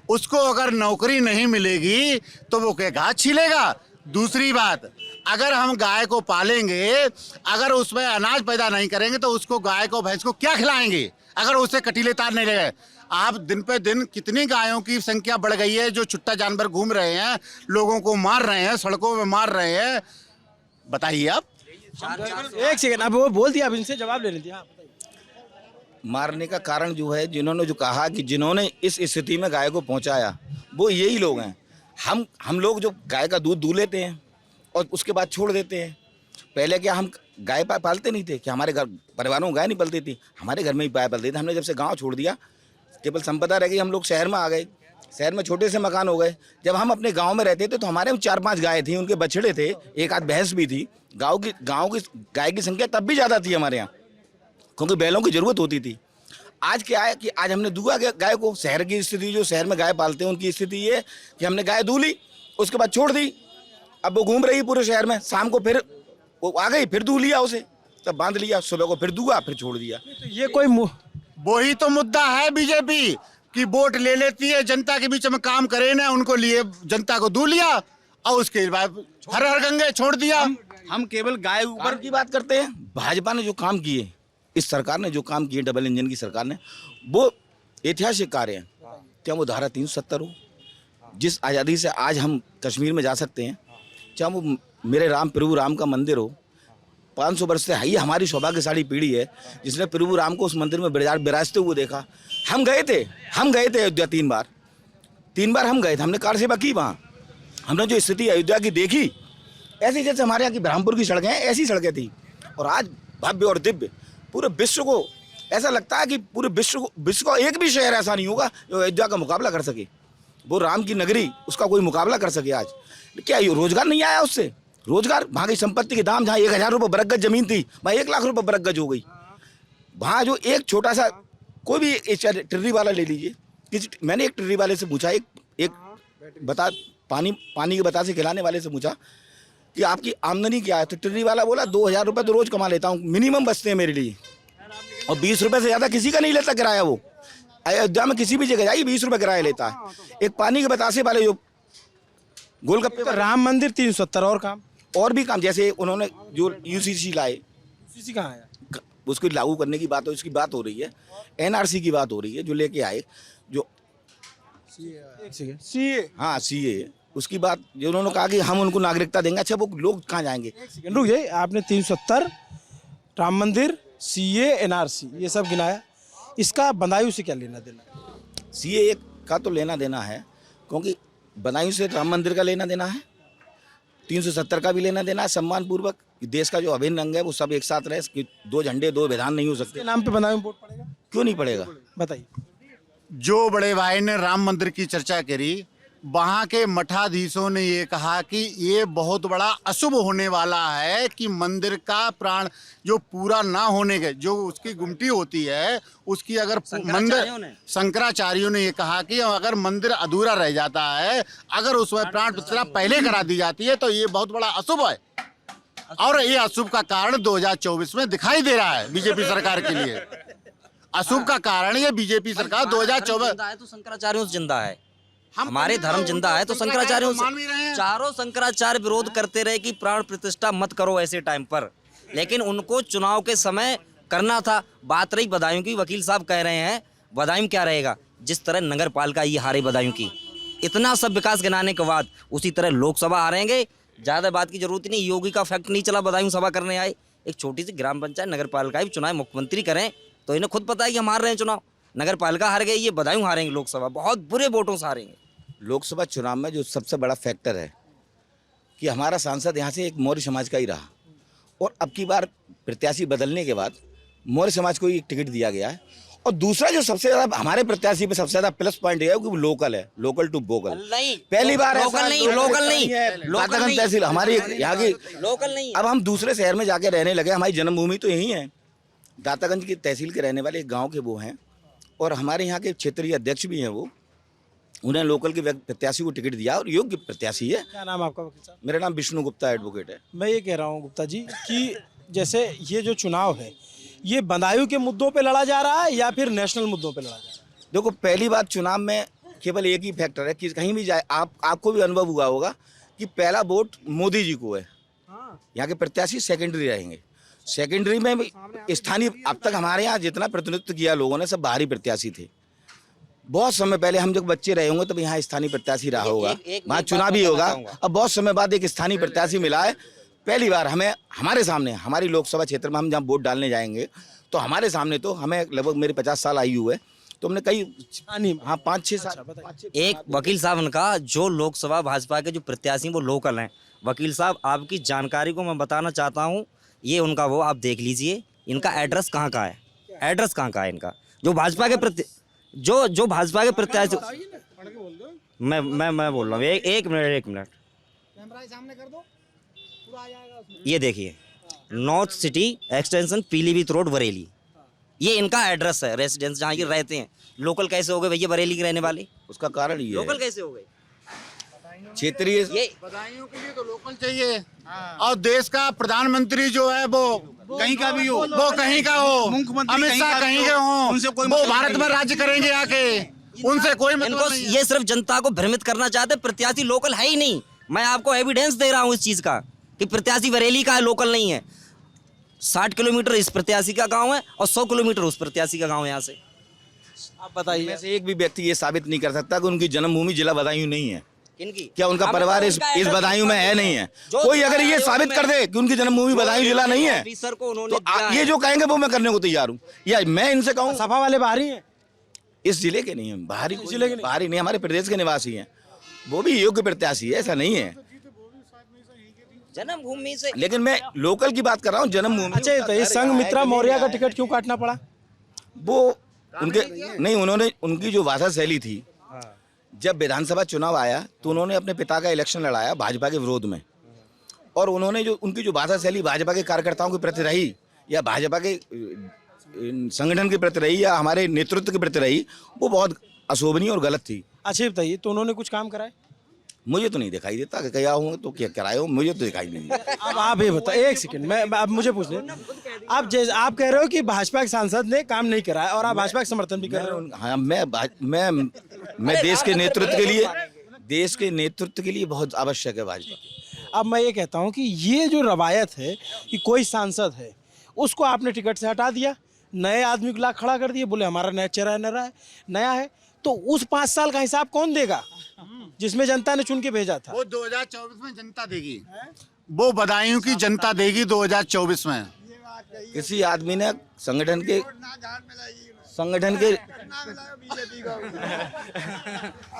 उसको अगर नौकरी नहीं मिलेगी तो वो क्या घास छीलेगा? दूसरी बात, अगर हम गाय को पालेंगे, अगर उसमें अनाज पैदा नहीं करेंगे तो उसको गाय को भैंस को क्या खिलाएंगे अगर उससे कटीले तार नहीं लगे? आप दिन पे दिन कितनी गायों की संख्या बढ़ गई है जो छुट्टा जानवर घूम रहे हैं, लोगों को मार रहे हैं, सड़कों में मार रहे हैं, बताइए आप। एक सेकंड, अब वो बोल दिया, अब इनसे जवाब ले लीजिए। मारने का कारण जो है, जिन्होंने जो कहा कि जिन्होंने इस स्थिति में गाय को पहुंचाया वो यही लोग हैं। हम लोग जो गाय का दूध दूह लेते हैं और उसके बाद छोड़ देते हैं। पहले क्या हम गाय पालते नहीं थे कि हमारे घर परिवारों में गाय नहीं पलती थी, हमारे घर में ही गाय पलती थी। हमने जब से गाँव छोड़ दिया, केवल संपदा रह गई, हम लोग शहर में आ गए, शहर में छोटे से मकान हो गए। जब हम अपने गांव में रहते थे तो हमारे 4-5 गाय थी, उनके बछड़े थे, एक आध भैंस भी थी। गांव की गाय की संख्या तब भी ज़्यादा थी हमारे यहाँ, क्योंकि बैलों की ज़रूरत होती थी। आज क्या है कि आज हमने दूहा गाय को। शहर की स्थिति, जो शहर में गाय पालते हैं उनकी स्थिति ये कि हमने गाय दूह ली, उसके बाद छोड़ दी, अब वो घूम रही पूरे शहर में। शाम को फिर वो आ गई, फिर दूह लिया उसे, तब बांध लिया, सुबह को फिर दूहा, फिर छोड़ दिया। तो ये कोई वही तो मुद्दा है बीजेपी की, वोट ले लेती है, जनता के बीच में काम करे ना, उनको लिए जनता को दूह लिया और उसके बाद हर हर गंगे छोड़ दिया। हम केवल गाय ऊपर की बात करते हैं। भाजपा ने जो काम किए, इस सरकार ने जो काम किए, डबल इंजन की सरकार ने, वो ऐतिहासिक कार्य हैं। क्या वो धारा 370 हो, जिस आज़ादी से आज हम कश्मीर में जा सकते हैं, चाहे वो मेरे राम प्रभु राम का मंदिर हो, 500 वर्ष से है ही हमारी सौभाग्यशाली पीढ़ी है जिसने प्रभु राम को उस मंदिर में विराजते हुए देखा। हम गए थे अयोध्या 3 बार हम गए थे, हमने कार सेवा की वहाँ। हमने जो स्थिति अयोध्या की देखी, ऐसी जैसे हमारे यहाँ की ब्रह्मपुर की सड़कें हैं ऐसी सड़कें थी। और आज भव्य और दिव्य पूरे विश्व को ऐसा लगता है कि पूरे विश्व को एक भी शहर ऐसा नहीं होगा जो अयोध्या का मुकाबला कर सके। वो राम की नगरी, उसका कोई मुकाबला कर सके। आज क्या रोजगार नहीं आया उससे? रोजगार, वहाँ की संपत्ति के दाम जहाँ 1000 रुपये बरगज जमीन थी, वहाँ 1 लाख रुपये बरगज हो गई। वहाँ जो एक छोटा सा कोई भी टिर्री वाला ले लीजिए, मैंने एक टिर्री वाले से पूछा, एक बता पानी के बता से खिलाने वाले से पूछा कि आपकी आमदनी क्या है, तो टिर्री वाला बोला 2000 रुपये तो रोज कमा लेता हूँ, मिनिमम बचते हैं मेरे लिए। और 20 रुपये से ज़्यादा किसी का नहीं लेता किराया। वो अयोध्या में किसी भी जगह जाइए 20 रुपये किराया लेता है। एक पानी के बतासे वाले जो गोलगप्पे, तो राम मंदिर 370 और भी काम, जैसे उन्होंने जो UCC लाए, UCC कहाँ आया? उसको लागू करने की बात, उसकी बात हो रही है, NRC की बात हो रही है, जो लेके आए, जो CA, हाँ CA, उसकी बात जो उन्होंने कहा कि हम उनको नागरिकता देंगे। अच्छा, वो लोग कहाँ जाएंगे? रुक जाइए, आपने 370, राम मंदिर, CA, NRC ये सब गिनाया, इसका बदायूं से क्या लेना देना? CA का तो लेना देना है, क्योंकि बदायूं से राम मंदिर का लेना देना है, 370 का भी लेना देना है। सम्मान पूर्वक देश का जो अभिन्न अंग है वो सब एक साथ रहे, 2 झंडे 2 विधान नहीं हो सकते। नाम पे बदायूं वोट पड़ेगा? क्यों नहीं पड़ेगा, बताइए। जो बड़े भाई ने राम मंदिर की चर्चा करी, वहाँ के मठाधीशों ने ये कहा कि ये बहुत बड़ा अशुभ होने वाला है कि मंदिर का प्राण जो पूरा ना होने के, जो उसकी गुमटी होती है उसकी, अगर मंदिर, शंकराचार्यों ने ये कहा कि अगर मंदिर अधूरा रह जाता है, अगर उसमें प्राण प्रतिष्ठा पहले करा दी जाती है तो ये बहुत बड़ा अशुभ है। और ये अशुभ का कारण 2024 में दिखाई दे रहा है बीजेपी सरकार के लिए। अशुभ का कारण ये बीजेपी सरकार 2024 तो शंकराचार्यों से जिंदा है, हमारे धर्म जिंदा है तो शंकराचार्यों से, चारों शंकराचार्य विरोध करते रहे कि प्राण प्रतिष्ठा मत करो ऐसे टाइम पर, लेकिन उनको चुनाव के समय करना था। बात रही बदायूं की, वकील साहब कह रहे हैं बदायूं क्या रहेगा, जिस तरह नगर पालिका ये हारे बदायूं की, इतना सब विकास गिनाने के बाद उसी तरह लोकसभा हारेंगे। ज़्यादा बात की जरूरत नहीं, योगी का फैक्ट नहीं चला बदायूं सभा करने आए, एक छोटी सी ग्राम पंचायत नगर पालिका भी चुनाव मुख्यमंत्री करें तो इन्हें खुद पता है कि हम हार रहे हैं चुनाव। नगर पालिका हार गई, ये बदायूं हारेंगे लोकसभा, बहुत बुरे वोटों से हारेंगे। लोकसभा चुनाव में जो सबसे बड़ा फैक्टर है कि हमारा सांसद यहाँ से एक मौर्य समाज का ही रहा, और अब की बार प्रत्याशी बदलने के बाद मौर्य समाज को ही टिकट दिया गया है। और दूसरा जो सबसे ज्यादा हमारे प्रत्याशी पे सबसे ज्यादा प्लस पॉइंट है कि वो लोकल है, लोकल टू वोकल। पहली बार लोकल नहीं तहसील हमारी यहाँ की लोकल नहीं। अब हम दूसरे शहर में जाके रहने लगे, हमारी जन्मभूमि तो यही है। दातागंज की तहसील के रहने वाले एक गाँव के वो हैं, और हमारे यहाँ के क्षेत्रीय अध्यक्ष भी हैं। वो उन्हें लोकल के प्रत्याशी को टिकट दिया और योग्य प्रत्याशी है। क्या नाम आपका वकील साहब? मेरा नाम विष्णु गुप्ता एडवोकेट है। मैं ये कह रहा हूँ गुप्ता जी कि जैसे ये जो चुनाव है ये बदायूं के मुद्दों पे लड़ा जा रहा है या फिर नेशनल मुद्दों पे लड़ा जा रहा है? देखो, पहली बात, चुनाव में केवल एक ही फैक्टर है कि कहीं भी जाए, आपको भी अनुभव हुआ होगा कि पहला वोट मोदी जी को है। यहाँ के प्रत्याशी सेकेंडरी रहेंगे। सेकेंडरी में स्थानीय, अब तक हमारे यहाँ जितना प्रतिनिधित्व किया लोगों ने सब बाहरी प्रत्याशी थे। बहुत समय पहले हम जब बच्चे रहे होंगे तब यहाँ स्थानीय प्रत्याशी रहा होगा, वहाँ चुनाव भी होगा। अब बहुत समय बाद एक स्थानीय प्रत्याशी मिला है। पहली बार हमें हमारे सामने, हमारी लोकसभा क्षेत्र में हम जहाँ वोट डालने जाएंगे तो हमारे सामने, तो हमें लगभग मेरे 50 साल आयु है, तो हमने कई 5-6 साल। एक वकील साहब ने कहा जो लोकसभा भाजपा के जो प्रत्याशी वो लोकल हैं। वकील साहब, आपकी जानकारी को मैं बताना चाहता हूँ, ये उनका वो आप देख लीजिए, इनका एड्रेस कहाँ का है, एड्रेस कहाँ का है इनका, जो भाजपा के जो भाजपा के प्रत्याशी। मैं बोल रहा हूँ, एक मिनट कैमरा सामने कर दो, पूरा आ जाएगा उसमें। ये देखिए, north city extension Pilibhit road Bareilly, ये इनका एड्रेस है, रेसिडेंस जहाँ ये रहते हैं। लोकल कैसे हो गए भैया बरेली के रहने वाले? उसका कारण ये लोकल कैसे हो गए? क्षेत्रीय बदायूं के लिए तो लोकल चाहिए। और देश का प्रधानमंत्री जो है वो कहीं का भी हो, वो कहीं का हो, अमित शाह कहीं के हो, वो भारत में राज्य करेंगे आके, उनसे कोई इनको ये सिर्फ जनता को भ्रमित करना चाहते। प्रत्याशी लोकल है ही नहीं। मैं आपको एविडेंस दे रहा हूँ इस चीज का कि प्रत्याशी बरेली का है, लोकल नहीं है। 60 किलोमीटर इस प्रत्याशी का गांव है और 100 किलोमीटर उस प्रत्याशी का गांव है। यहाँ से आप बताइए, एक भी व्यक्ति ये साबित नहीं कर सकता कि उनकी जन्मभूमि जिला बदायूं नहीं है। क्या उनका परिवार इस बदायूं में है नहीं है? कोई अगर ये साबित कर दे कि उनकी जन्मभूमि बदायूं जिला नहीं है तो ये जो कहेंगे वो मैं करने को तैयार हूँ। या मैं इनसे कहूँ सपा वाले बाहरी हैं, इस जिले के नहीं है, बाहरी बाहरी नहीं, हमारे प्रदेश के निवासी हैं, वो भी योग्य प्रत्याशी है, ऐसा नहीं है जन्मभूमि से। लेकिन मैं लोकल की बात कर रहा हूँ, जन्मभूमि। अच्छा तो ये संघमित्रा मौर्य का टिकट क्यों काटना पड़ा? वो उनके नहीं, उन्होंने उनकी जो भाषा शैली थी, जब विधानसभा चुनाव आया तो उन्होंने अपने पिता का इलेक्शन लड़ाया भाजपा के विरोध में, और उन्होंने जो उनकी जो भाषा शैली भाजपा के कार्यकर्ताओं के प्रति रही या भाजपा के संगठन के प्रति रही या हमारे नेतृत्व के प्रति रही, वो बहुत अशोभनीय और गलत थी। अच्छा बताइए, तो उन्होंने कुछ काम कराए? मुझे तो नहीं दिखाई देता, क्या हूँ तो क्या कराए हो, मुझे तो दिखाई नहीं देता। अब आप ये बताओ, एक सेकंड, मैं अब मुझे पूछ लें, आप कह रहे हो कि भाजपा के सांसद ने काम नहीं कराया और आप भाजपा का समर्थन भी कर रहे हो। हाँ, मैं देश के नेतृत्व के लिए बहुत आवश्यक है भाजपा। अब मैं ये कहता हूँ कि ये जो रवायत है कि कोई सांसद है उसको आपने टिकट से हटा दिया, नए आदमी को ला खड़ा कर दिया, बोले हमारा नया चेहरा नया है, तो उस 5 साल का हिसाब कौन देगा जिसमें जनता ने चुन के भेजा था? वो 2024 में जनता देगी, वो बदायूं की जनता देगी 2024 में। किसी आदमी ने संगठन के अब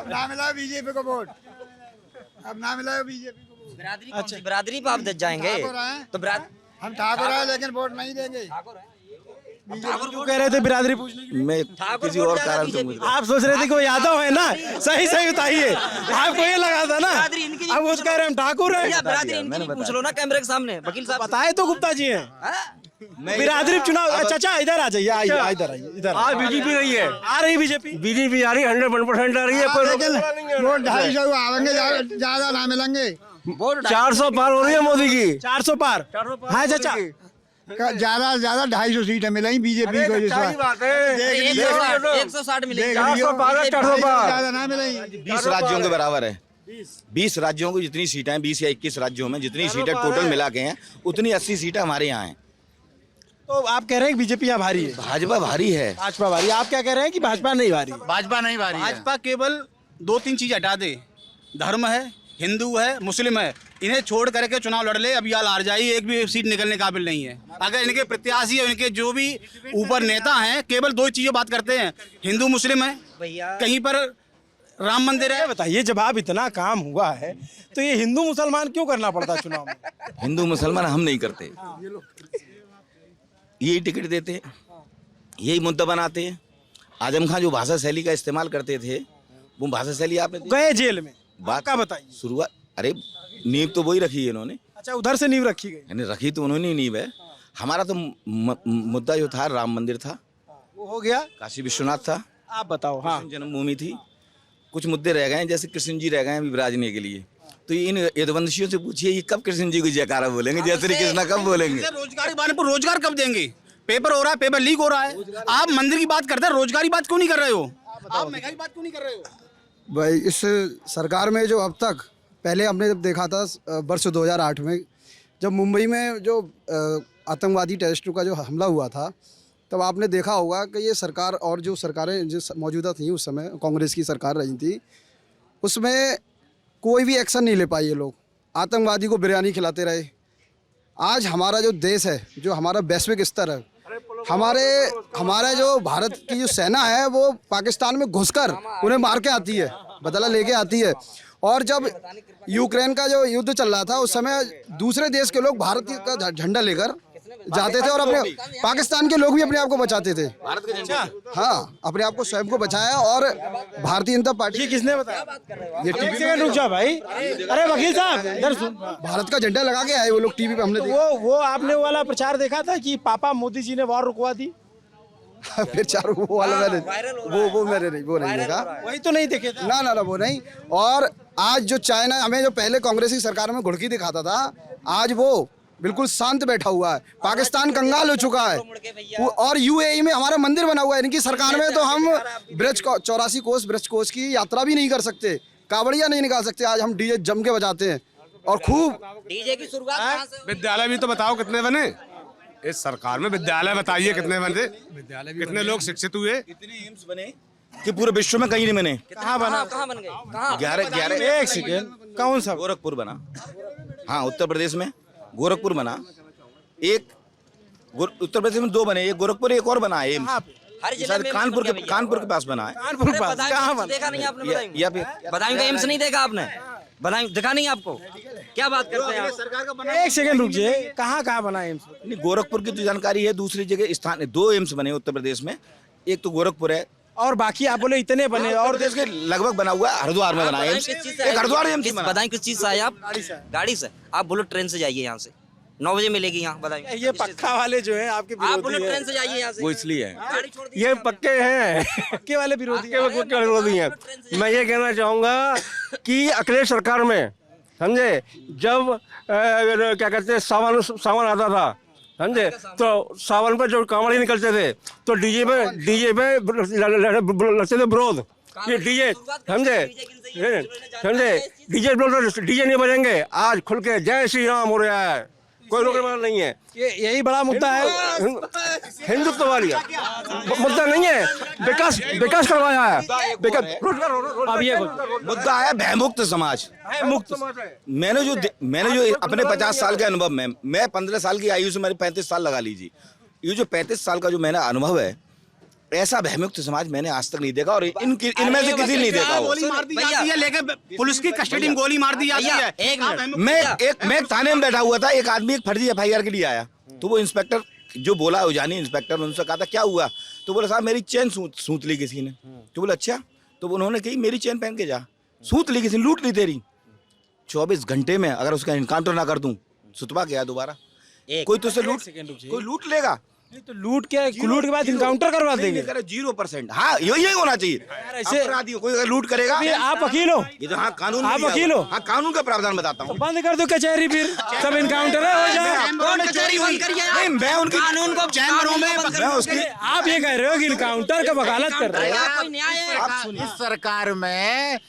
ना मिला बीजेपी को वोट, अब ना मिला बीजेपी को। अच्छा बिरादरी पे आप जाएंगे तो हम ठाकुर हैं लेकिन वोट नहीं देंगे। क्यों कह रहे थे बिरादरी पूछने की? मैं किसी और कारण से आप सोच रहे थे कि वो यादव है ना? सही बताइए, आपको ये लगा था ना? अब वो कह रहे हम ठाकुर हैं। पूछ लो ना कैमरे के सामने, वकील साहब बताए तो गुप्ता जी हैं। बिरादरी चुनाव, चाचा इधर आ जाइए, इधर आज बीजेपी रही है, आ रही बीजेपी आ रही 100% आ रही है। वोट 250 आवेंगे, ज्यादा ना मिलेंगे। 400 पार हो रही है मोदी की, 400 पार। हाँ चाचा, ज्यादा 250 सीटें मिलेंगी बीजेपी को। 160 मिलेगी, 400 पार, 400 पार, ज्यादा ना मिलेंगी। 20 राज्यों के बराबर है। 20 राज्यों की जितनी सीटें हैं, 20 या 21 राज्यों में जितनी सीटें टोटल मिला के हैं, उतनी 80 सीटें हमारे यहाँ हैं। तो आप कह रहे हैं कि बीजेपी यहाँ भारी है? भाजपा भारी है। भाजपा भारी, आप क्या कह रहे हैं कि भाजपा नहीं भारी? भाजपा नहीं भारी है। भाजपा केवल 2-3 चीज हटा दे, धर्म है, हिंदू है, मुस्लिम है, इन्हें छोड़ करके चुनाव लड़ ले, अब या हार जाइए, एक भी सीट निकलने काबिल नहीं है। अगर इनके प्रत्याशी और इनके जो भी ऊपर नेता हैं केवल 2 चीजें बात करते हैं, हिंदू मुस्लिम है, कहीं पर राम मंदिर है। बताइए, जब आप इतना काम हुआ है तो ये हिंदू मुसलमान क्यों करना पड़ता चुनाव में? हिंदू मुसलमान हम नहीं करते, यही टिकट देते हैं, यही मुद्दा बनाते हैं। आजम खान जो भाषा शैली का इस्तेमाल करते थे, वो भाषा शैली आपने गए जेल में, बात का बताइए। शुरुआत, अरे नींव तो वही रखी है इन्होंने। अच्छा, उधर से नींव रखी गई? यानी रखी तो उन्होंने नींव है। हमारा तो मुद्दा जो था राम मंदिर था, वो हो गया। काशी विश्वनाथ था, आप बताओ। हाँ, जन्मभूमि थी। कुछ मुद्दे रह गए हैं, जैसे कृष्ण जी रह गए हैं विराजने के लिए। तो इन यदुवंशियों से पूछिए ये कब कृष्ण जी को जयकारा बोलेंगे, जय श्री कृष्ण कब बोलेंगे? रोजगारी बारे पर रोजगार कब देंगे? पेपर हो रहा है, पेपर लीक हो रहा है, आप मंदिर की बात करते हैं, रोजगारी बात क्यों नहीं कर रहे हो? आप महंगाई बात क्यों नहीं कर रहे हो? भाई इस सरकार में जो अब तक, पहले हमने जब देखा था वर्ष 2008 में जब मुंबई में जो आतंकवादी टेररिस्टों का जो हमला हुआ था, तब आपने देखा होगा कि ये सरकार और जो सरकारें जो मौजूदा थी उस समय कांग्रेस की सरकार रही थी, उसमें कोई भी एक्शन नहीं ले पाए ये लोग, आतंकवादी को बिरयानी खिलाते रहे। आज हमारा जो देश है, जो हमारा वैश्विक स्तर है, हमारा जो भारत की जो सेना है वो पाकिस्तान में घुसकर उन्हें मार के आती है, बदला लेके आती है। और जब यूक्रेन का जो युद्ध चल रहा था उस समय दूसरे देश के लोग भारत का झंडा लेकर जाते थे और अपने पाकिस्तान के लोग भी अपने आप को बचाते थे। हाँ, अपने आप को स्वयं को बचाया। और भारतीय जनता पार्टी, किसने बताया? ये टीवी पे रुक जा भाई, अरे वकील साहब इधर सुन। भारत का झंडा लगा के आए वो लोग टीवी पे, हमने तो वो आपने वो वाला प्रचार देखा था कि पापा मोदी जी ने वॉर रुकवा दी? प्रचार वो वाला मैंने वो नहीं देखा, वही तो नहीं देखे थे ना वो नहीं। और आज जो चाइना हमें जो पहले कांग्रेस की सरकार में घुड़की दिखाता था, आज वो बिल्कुल शांत बैठा हुआ है। पाकिस्तान कंगाल हो चुका है और यूएई में हमारा मंदिर बना हुआ है। इनकी सरकार में तो हम 84 कोस ब्रज कोस की यात्रा भी नहीं कर सकते, कावड़िया नहीं निकाल सकते। आज हम डीजे जम के बजाते हैं और खूब। डीजे की शुरुआत विद्यालय भी तो बताओ कितने बने इस सरकार में? विद्यालय बताइए कितने बने? विद्यालय कितने लोग शिक्षित हुए? इतने एम्स बने कि पूरे विश्व में कहीं नहीं बने। कहाँ बना? कहाँ बन गए? कहाँ? 11 एक सेकेंड, कौन सा? गोरखपुर बना। हाँ, उत्तर प्रदेश में गोरखपुर बना। एक उत्तर प्रदेश में 2 बने, एक गोरखपुर, एक और बना है एम्स। हर जिले में कानपुर के पास बना है। कानपुर पास कहाँ बना? देखा नहीं आपने? या फिर बदायूं का एम्स नहीं देखा आपने? बदायूं दिखा नहीं आपको? क्या बात करते हैं आप? एक सेकंड रुकिए, कहाँ कहाँ बना एम्स? नहीं, गोरखपुर की तो जानकारी है, दूसरी जगह स्थान 2 एम्स बने उत्तर प्रदेश में, एक तो गोरखपुर है और बाकी आप बोले इतने बने और प्रदेश के लगभग बना हुआ है। हरिद्वार में बना है एम्स, एक हरिद्वार एम्स बना। बदायूं किस चीज से आए आप? गाड़ी से। आप बुलेट ट्रेन से जाइए यहाँ से, 9 बजे मिलेगी यहाँ बदायूं। ये पक्का वाले जो है आपके आप विरोधी बुलेट ट्रेन है। से जाइए यहाँ से। वो इसलिए है, गाड़ी छोड़ दीजिए। ये पक्के हैं, पक्के वाले विरोधी पक्के विरोधी हैं। मैं ये कहना चाहूँगा कि अखिलेश सरकार में, समझे, जब क्या कहते हैं सावन आता था, समझे, तो सावन पर जो कांवड़ी निकलते थे तो डीजे पे लगते थे विरोध, ये डीजे, समझे डीजे नहीं बजेंगे। आज खुल के जय श्री राम हो रहा है, कोई रोकने वाला नहीं है। यही बड़ा मुद्दा है। हिंदुत्व वाली मुद्दा नहीं है, विकास करवाया है। अब ये मुद्दा है भयमुक्त समाज। मुक्त मैंने जो अपने 50 साल के अनुभव में, मैं 15 साल की आयु से मेरे 35 साल लगा लीजिए, ये जो 35 साल का जो मैंने अनुभव है, ऐसा भयमुक्त समाज मैंने आज तक नहीं देखा और इनमें से किसी नहीं देखा। गोली मार दी जाती है, लेके पुलिस की कस्टडी में गोली मार दी जाती है। एक मिनट, मैं थाने में बैठा हुआ था, एक आदमी एक फर्जी FIR के लिए आया, तो वो इंस्पेक्टर जो बोला, उजानी इंस्पेक्टर, उनसे कहा था क्या हुआ, तो बोला साहब मेरी चेन सूत ली किसी ने। तो बोला अच्छा, तो उन्होंने कही मेरी चेन पहन के जा, सूत ली किसी ने, लूट ली तेरी। 24 घंटे में अगर उसका इनकाउंटर ना कर दूं, सुतवा गया दोबारा, कोई तो उसे कोई लूट लेगा। तो लूट के बाद इनकाउंटर करवा देंगे? 0%। हाँ, यही होना चाहिए। अपराधी कोई अगर लूट करेगा, आप वकील हो? ये तो हाँ कानून, आप वकील हो? हाँ, कानून का प्रावधान बताता हूँ। बंद कर दो कचहरी, फिर सब इनकाउंटर हो जाए। कचहरी बंद करिए। नहीं, मैं उनकी कानून को चैम्बरों में मैं उसकी, आप ये कह रहे हो कि इनकाउंटर का वकालत कर रहे हैं? कोई न्याय है? इस सरकार में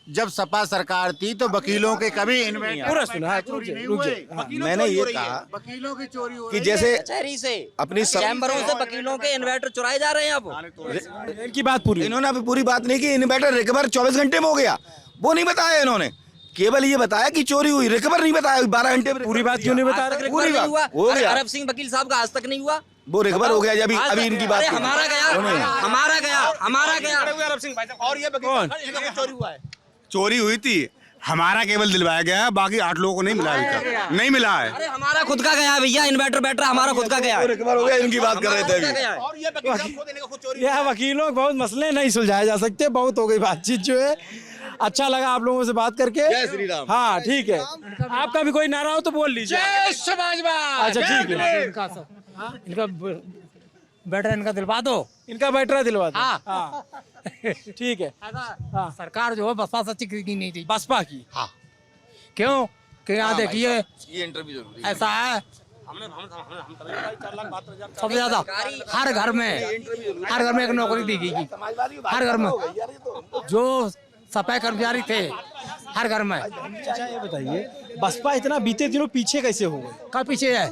जब सपा सरकार थी तो वकीलों के कभी पूरा सुना, मैंने ये कहा वकीलों की चोरी हो कि जैसे कचहरी से अपनी चैम्बरों से वकीलों के इन्वर्टर चुराए जा रहे हैं। आप इनकी बात पूरी, इन्होंने अभी पूरी बात नहीं की। इन्वर्टर रिकवर 24 घंटे में हो गया, वो नहीं बताया इन्होंने, केवल ये बताया कि चोरी हुई, रिकवर नहीं बताया। 12 घंटे में पूरी बात क्यों नहीं बता रहे? पूरी बात हो गया। अरब सिंह वकील साहब का आज तक नहीं हुआ, वो रिकवर हो गया। अभी इनकी बात हमारा गया। अरब सिंह भाई साहब, और ये चोरी हुआ है, चोरी हुई थी, हमारा केवल दिलवाया गया है, बाकी 8 लोगों को नहीं मिला अभी तक, नहीं मिला है। अरे हमारा खुद का गया भैया, इन्वर्टर बैटरा हमारा खुद का गया। रिकवर हो गया, इनकी बात कर रहे थे अभी। यह वकीलों के बहुत मसले नहीं सुलझाए जा सकते। बहुत हो गई बातचीत जो है। अच्छा लगा आप लोगों से बात करके। जय श्री राम। हाँ ठीक है, आपका भी कोई नारा हो तो बोल लीजिए। अच्छा ठीक है, इनका बैटरा इनका दिलवा दो, इनका बैटरा दिलवा दो। हाँ ठीक है। हाँ, सरकार जो है बसपा से अच्छी की नहीं थी, बसपा की। हाँ क्यों कि यहाँ देखिए ये इंटरव्यू जरूरी है। ऐसा है, सबसे ज्यादा हर घर में एक नौकरी दी गई, हर घर में जो सफाई कर्मचारी थे हर घर में। अच्छा ये बताइए, बसपा इतना बीते दिनों पीछे कैसे हो गई? का पीछे है?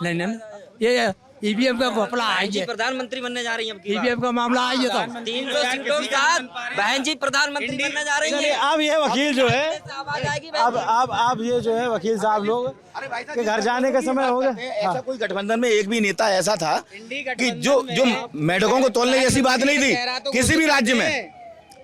नहीं, ये ईवीएम का घपला आई है, प्रधानमंत्री बनने जा रही है। ईवीएम का मामला आई है, तो 300 सीटों के साथ बहन जी प्रधानमंत्री बनने जा रही है। अब ये वकील जो है, अब ये जो है वकील साहब लोग के घर जाने का समय हो गया। ऐसा कोई गठबंधन में एक भी नेता ऐसा था कि जो मेढकों को तोलने जैसी बात नहीं थी।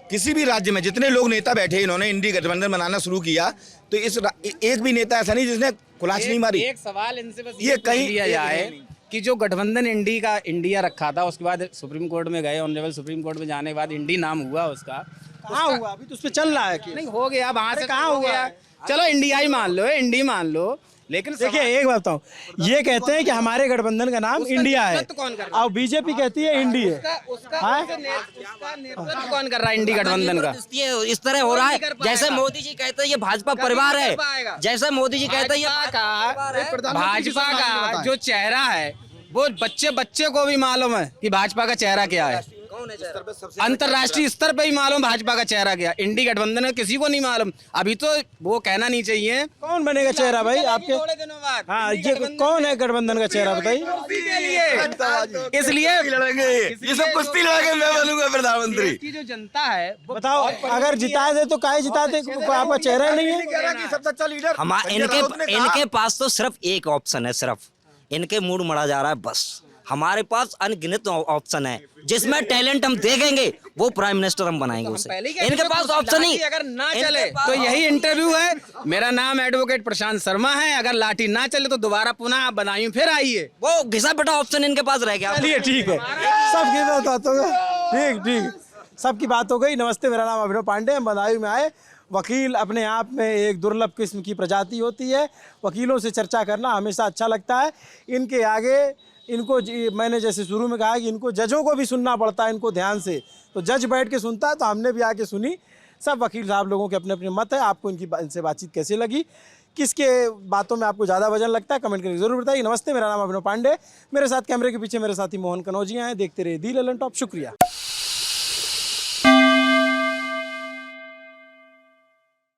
किसी भी राज्य में जितने लोग नेता बैठे, इन्होंने इंडी गठबंधन बनाना शुरू किया, तो एक भी नेता ऐसा नहीं जिसने कुलाच नहीं मारी। एक सवाल इनसे बस ये कहीं दिया जाए कि जो गठबंधन इंडिया रखा था, उसके बाद सुप्रीम कोर्ट में गए, ऑनरेबल सुप्रीम कोर्ट में जाने के बाद इंडी नाम हुआ उसका, कहाँ हुआ? अभी तो उस पर चल रहा है कि नहीं हो गया, वहां से कहाँ हो गया? चलो इंडिया ही मान लो, इंडी मान लो, लेकिन देखिए एक बात बताऊं, ये कहते हैं कि हमारे गठबंधन का नाम इंडिया है और बीजेपी कहती है इंडी है। नेतृत्व कौन कर रहा है इंडी गठबंधन का? इस तरह हो रहा है जैसे मोदी जी कहते हैं ये भाजपा परिवार है, जैसे मोदी जी कहते हैं ये भाजपा का जो चेहरा है वो बच्चे को भी मालूम है कि भाजपा का चेहरा क्या है। अंतरराष्ट्रीय स्तर पे ही मालूम भाजपा का चेहरा क्या। इंडी गठबंधन में किसी को नहीं मालूम। अभी तो वो कहना नहीं चाहिए कौन बनेगा चेहरा भाई आपके? थोड़े दिनों बाद। हाँ, ये कौन है गठबंधन का चेहरा बताइए? इसलिए लड़ेंगे, ये सब कुश्ती लड़ेंगे, मैं बनूंगा प्रधानमंत्री। की जो जनता है वो बताओ, अगर जिता दे तो काहे जिताते, आपका चेहरा ही नहीं है। सबसे अच्छा लीडर इनके पास तो सिर्फ एक ऑप्शन है, सिर्फ इनके मूड मरा जा रहा है बस। हमारे पास अनगिनत ऑप्शन है, जिसमें टैलेंट हम देखेंगे वो प्राइम मिनिस्टर हम बनाएंगे उसे। इनके पास ऑप्शन ही अगर ना चले तो यही इंटरव्यू है। मेरा नाम एडवोकेट प्रशांत शर्मा है। अगर लाठी ना चले तो दोबारा पुनः बदायूं फिर आइए। वो घिसा पिटा ऑप्शन इनके पास रह गया। चलिए ठीक है, सबकी बात हो गई, ठीक सबकी बात हो गई। नमस्ते, मेरा नाम अभिनव पांडे, हम बदायूं में आए। वकील अपने आप में एक दुर्लभ किस्म की प्रजाति होती है। वकीलों से चर्चा करना हमेशा अच्छा लगता है। इनके आगे इनको मैंने जैसे शुरू में कहा कि इनको जजों को भी सुनना पड़ता है इनको ध्यान से, तो जज बैठ के सुनता है, तो हमने भी आके सुनी। सब वकील साहब लोगों के अपने अपने मत है। आपको इनसे बातचीत कैसे लगी, किसके बातों में आपको ज़्यादा वजन लगता है, कमेंट करके जरूर बताइए। नमस्ते, मेरा नाम अभिनव पांडे, मेरे साथ कैमरे के पीछे मेरे साथी मोहन कनौजिया हैं। देखते रहिए दी ललन टॉप। शुक्रिया।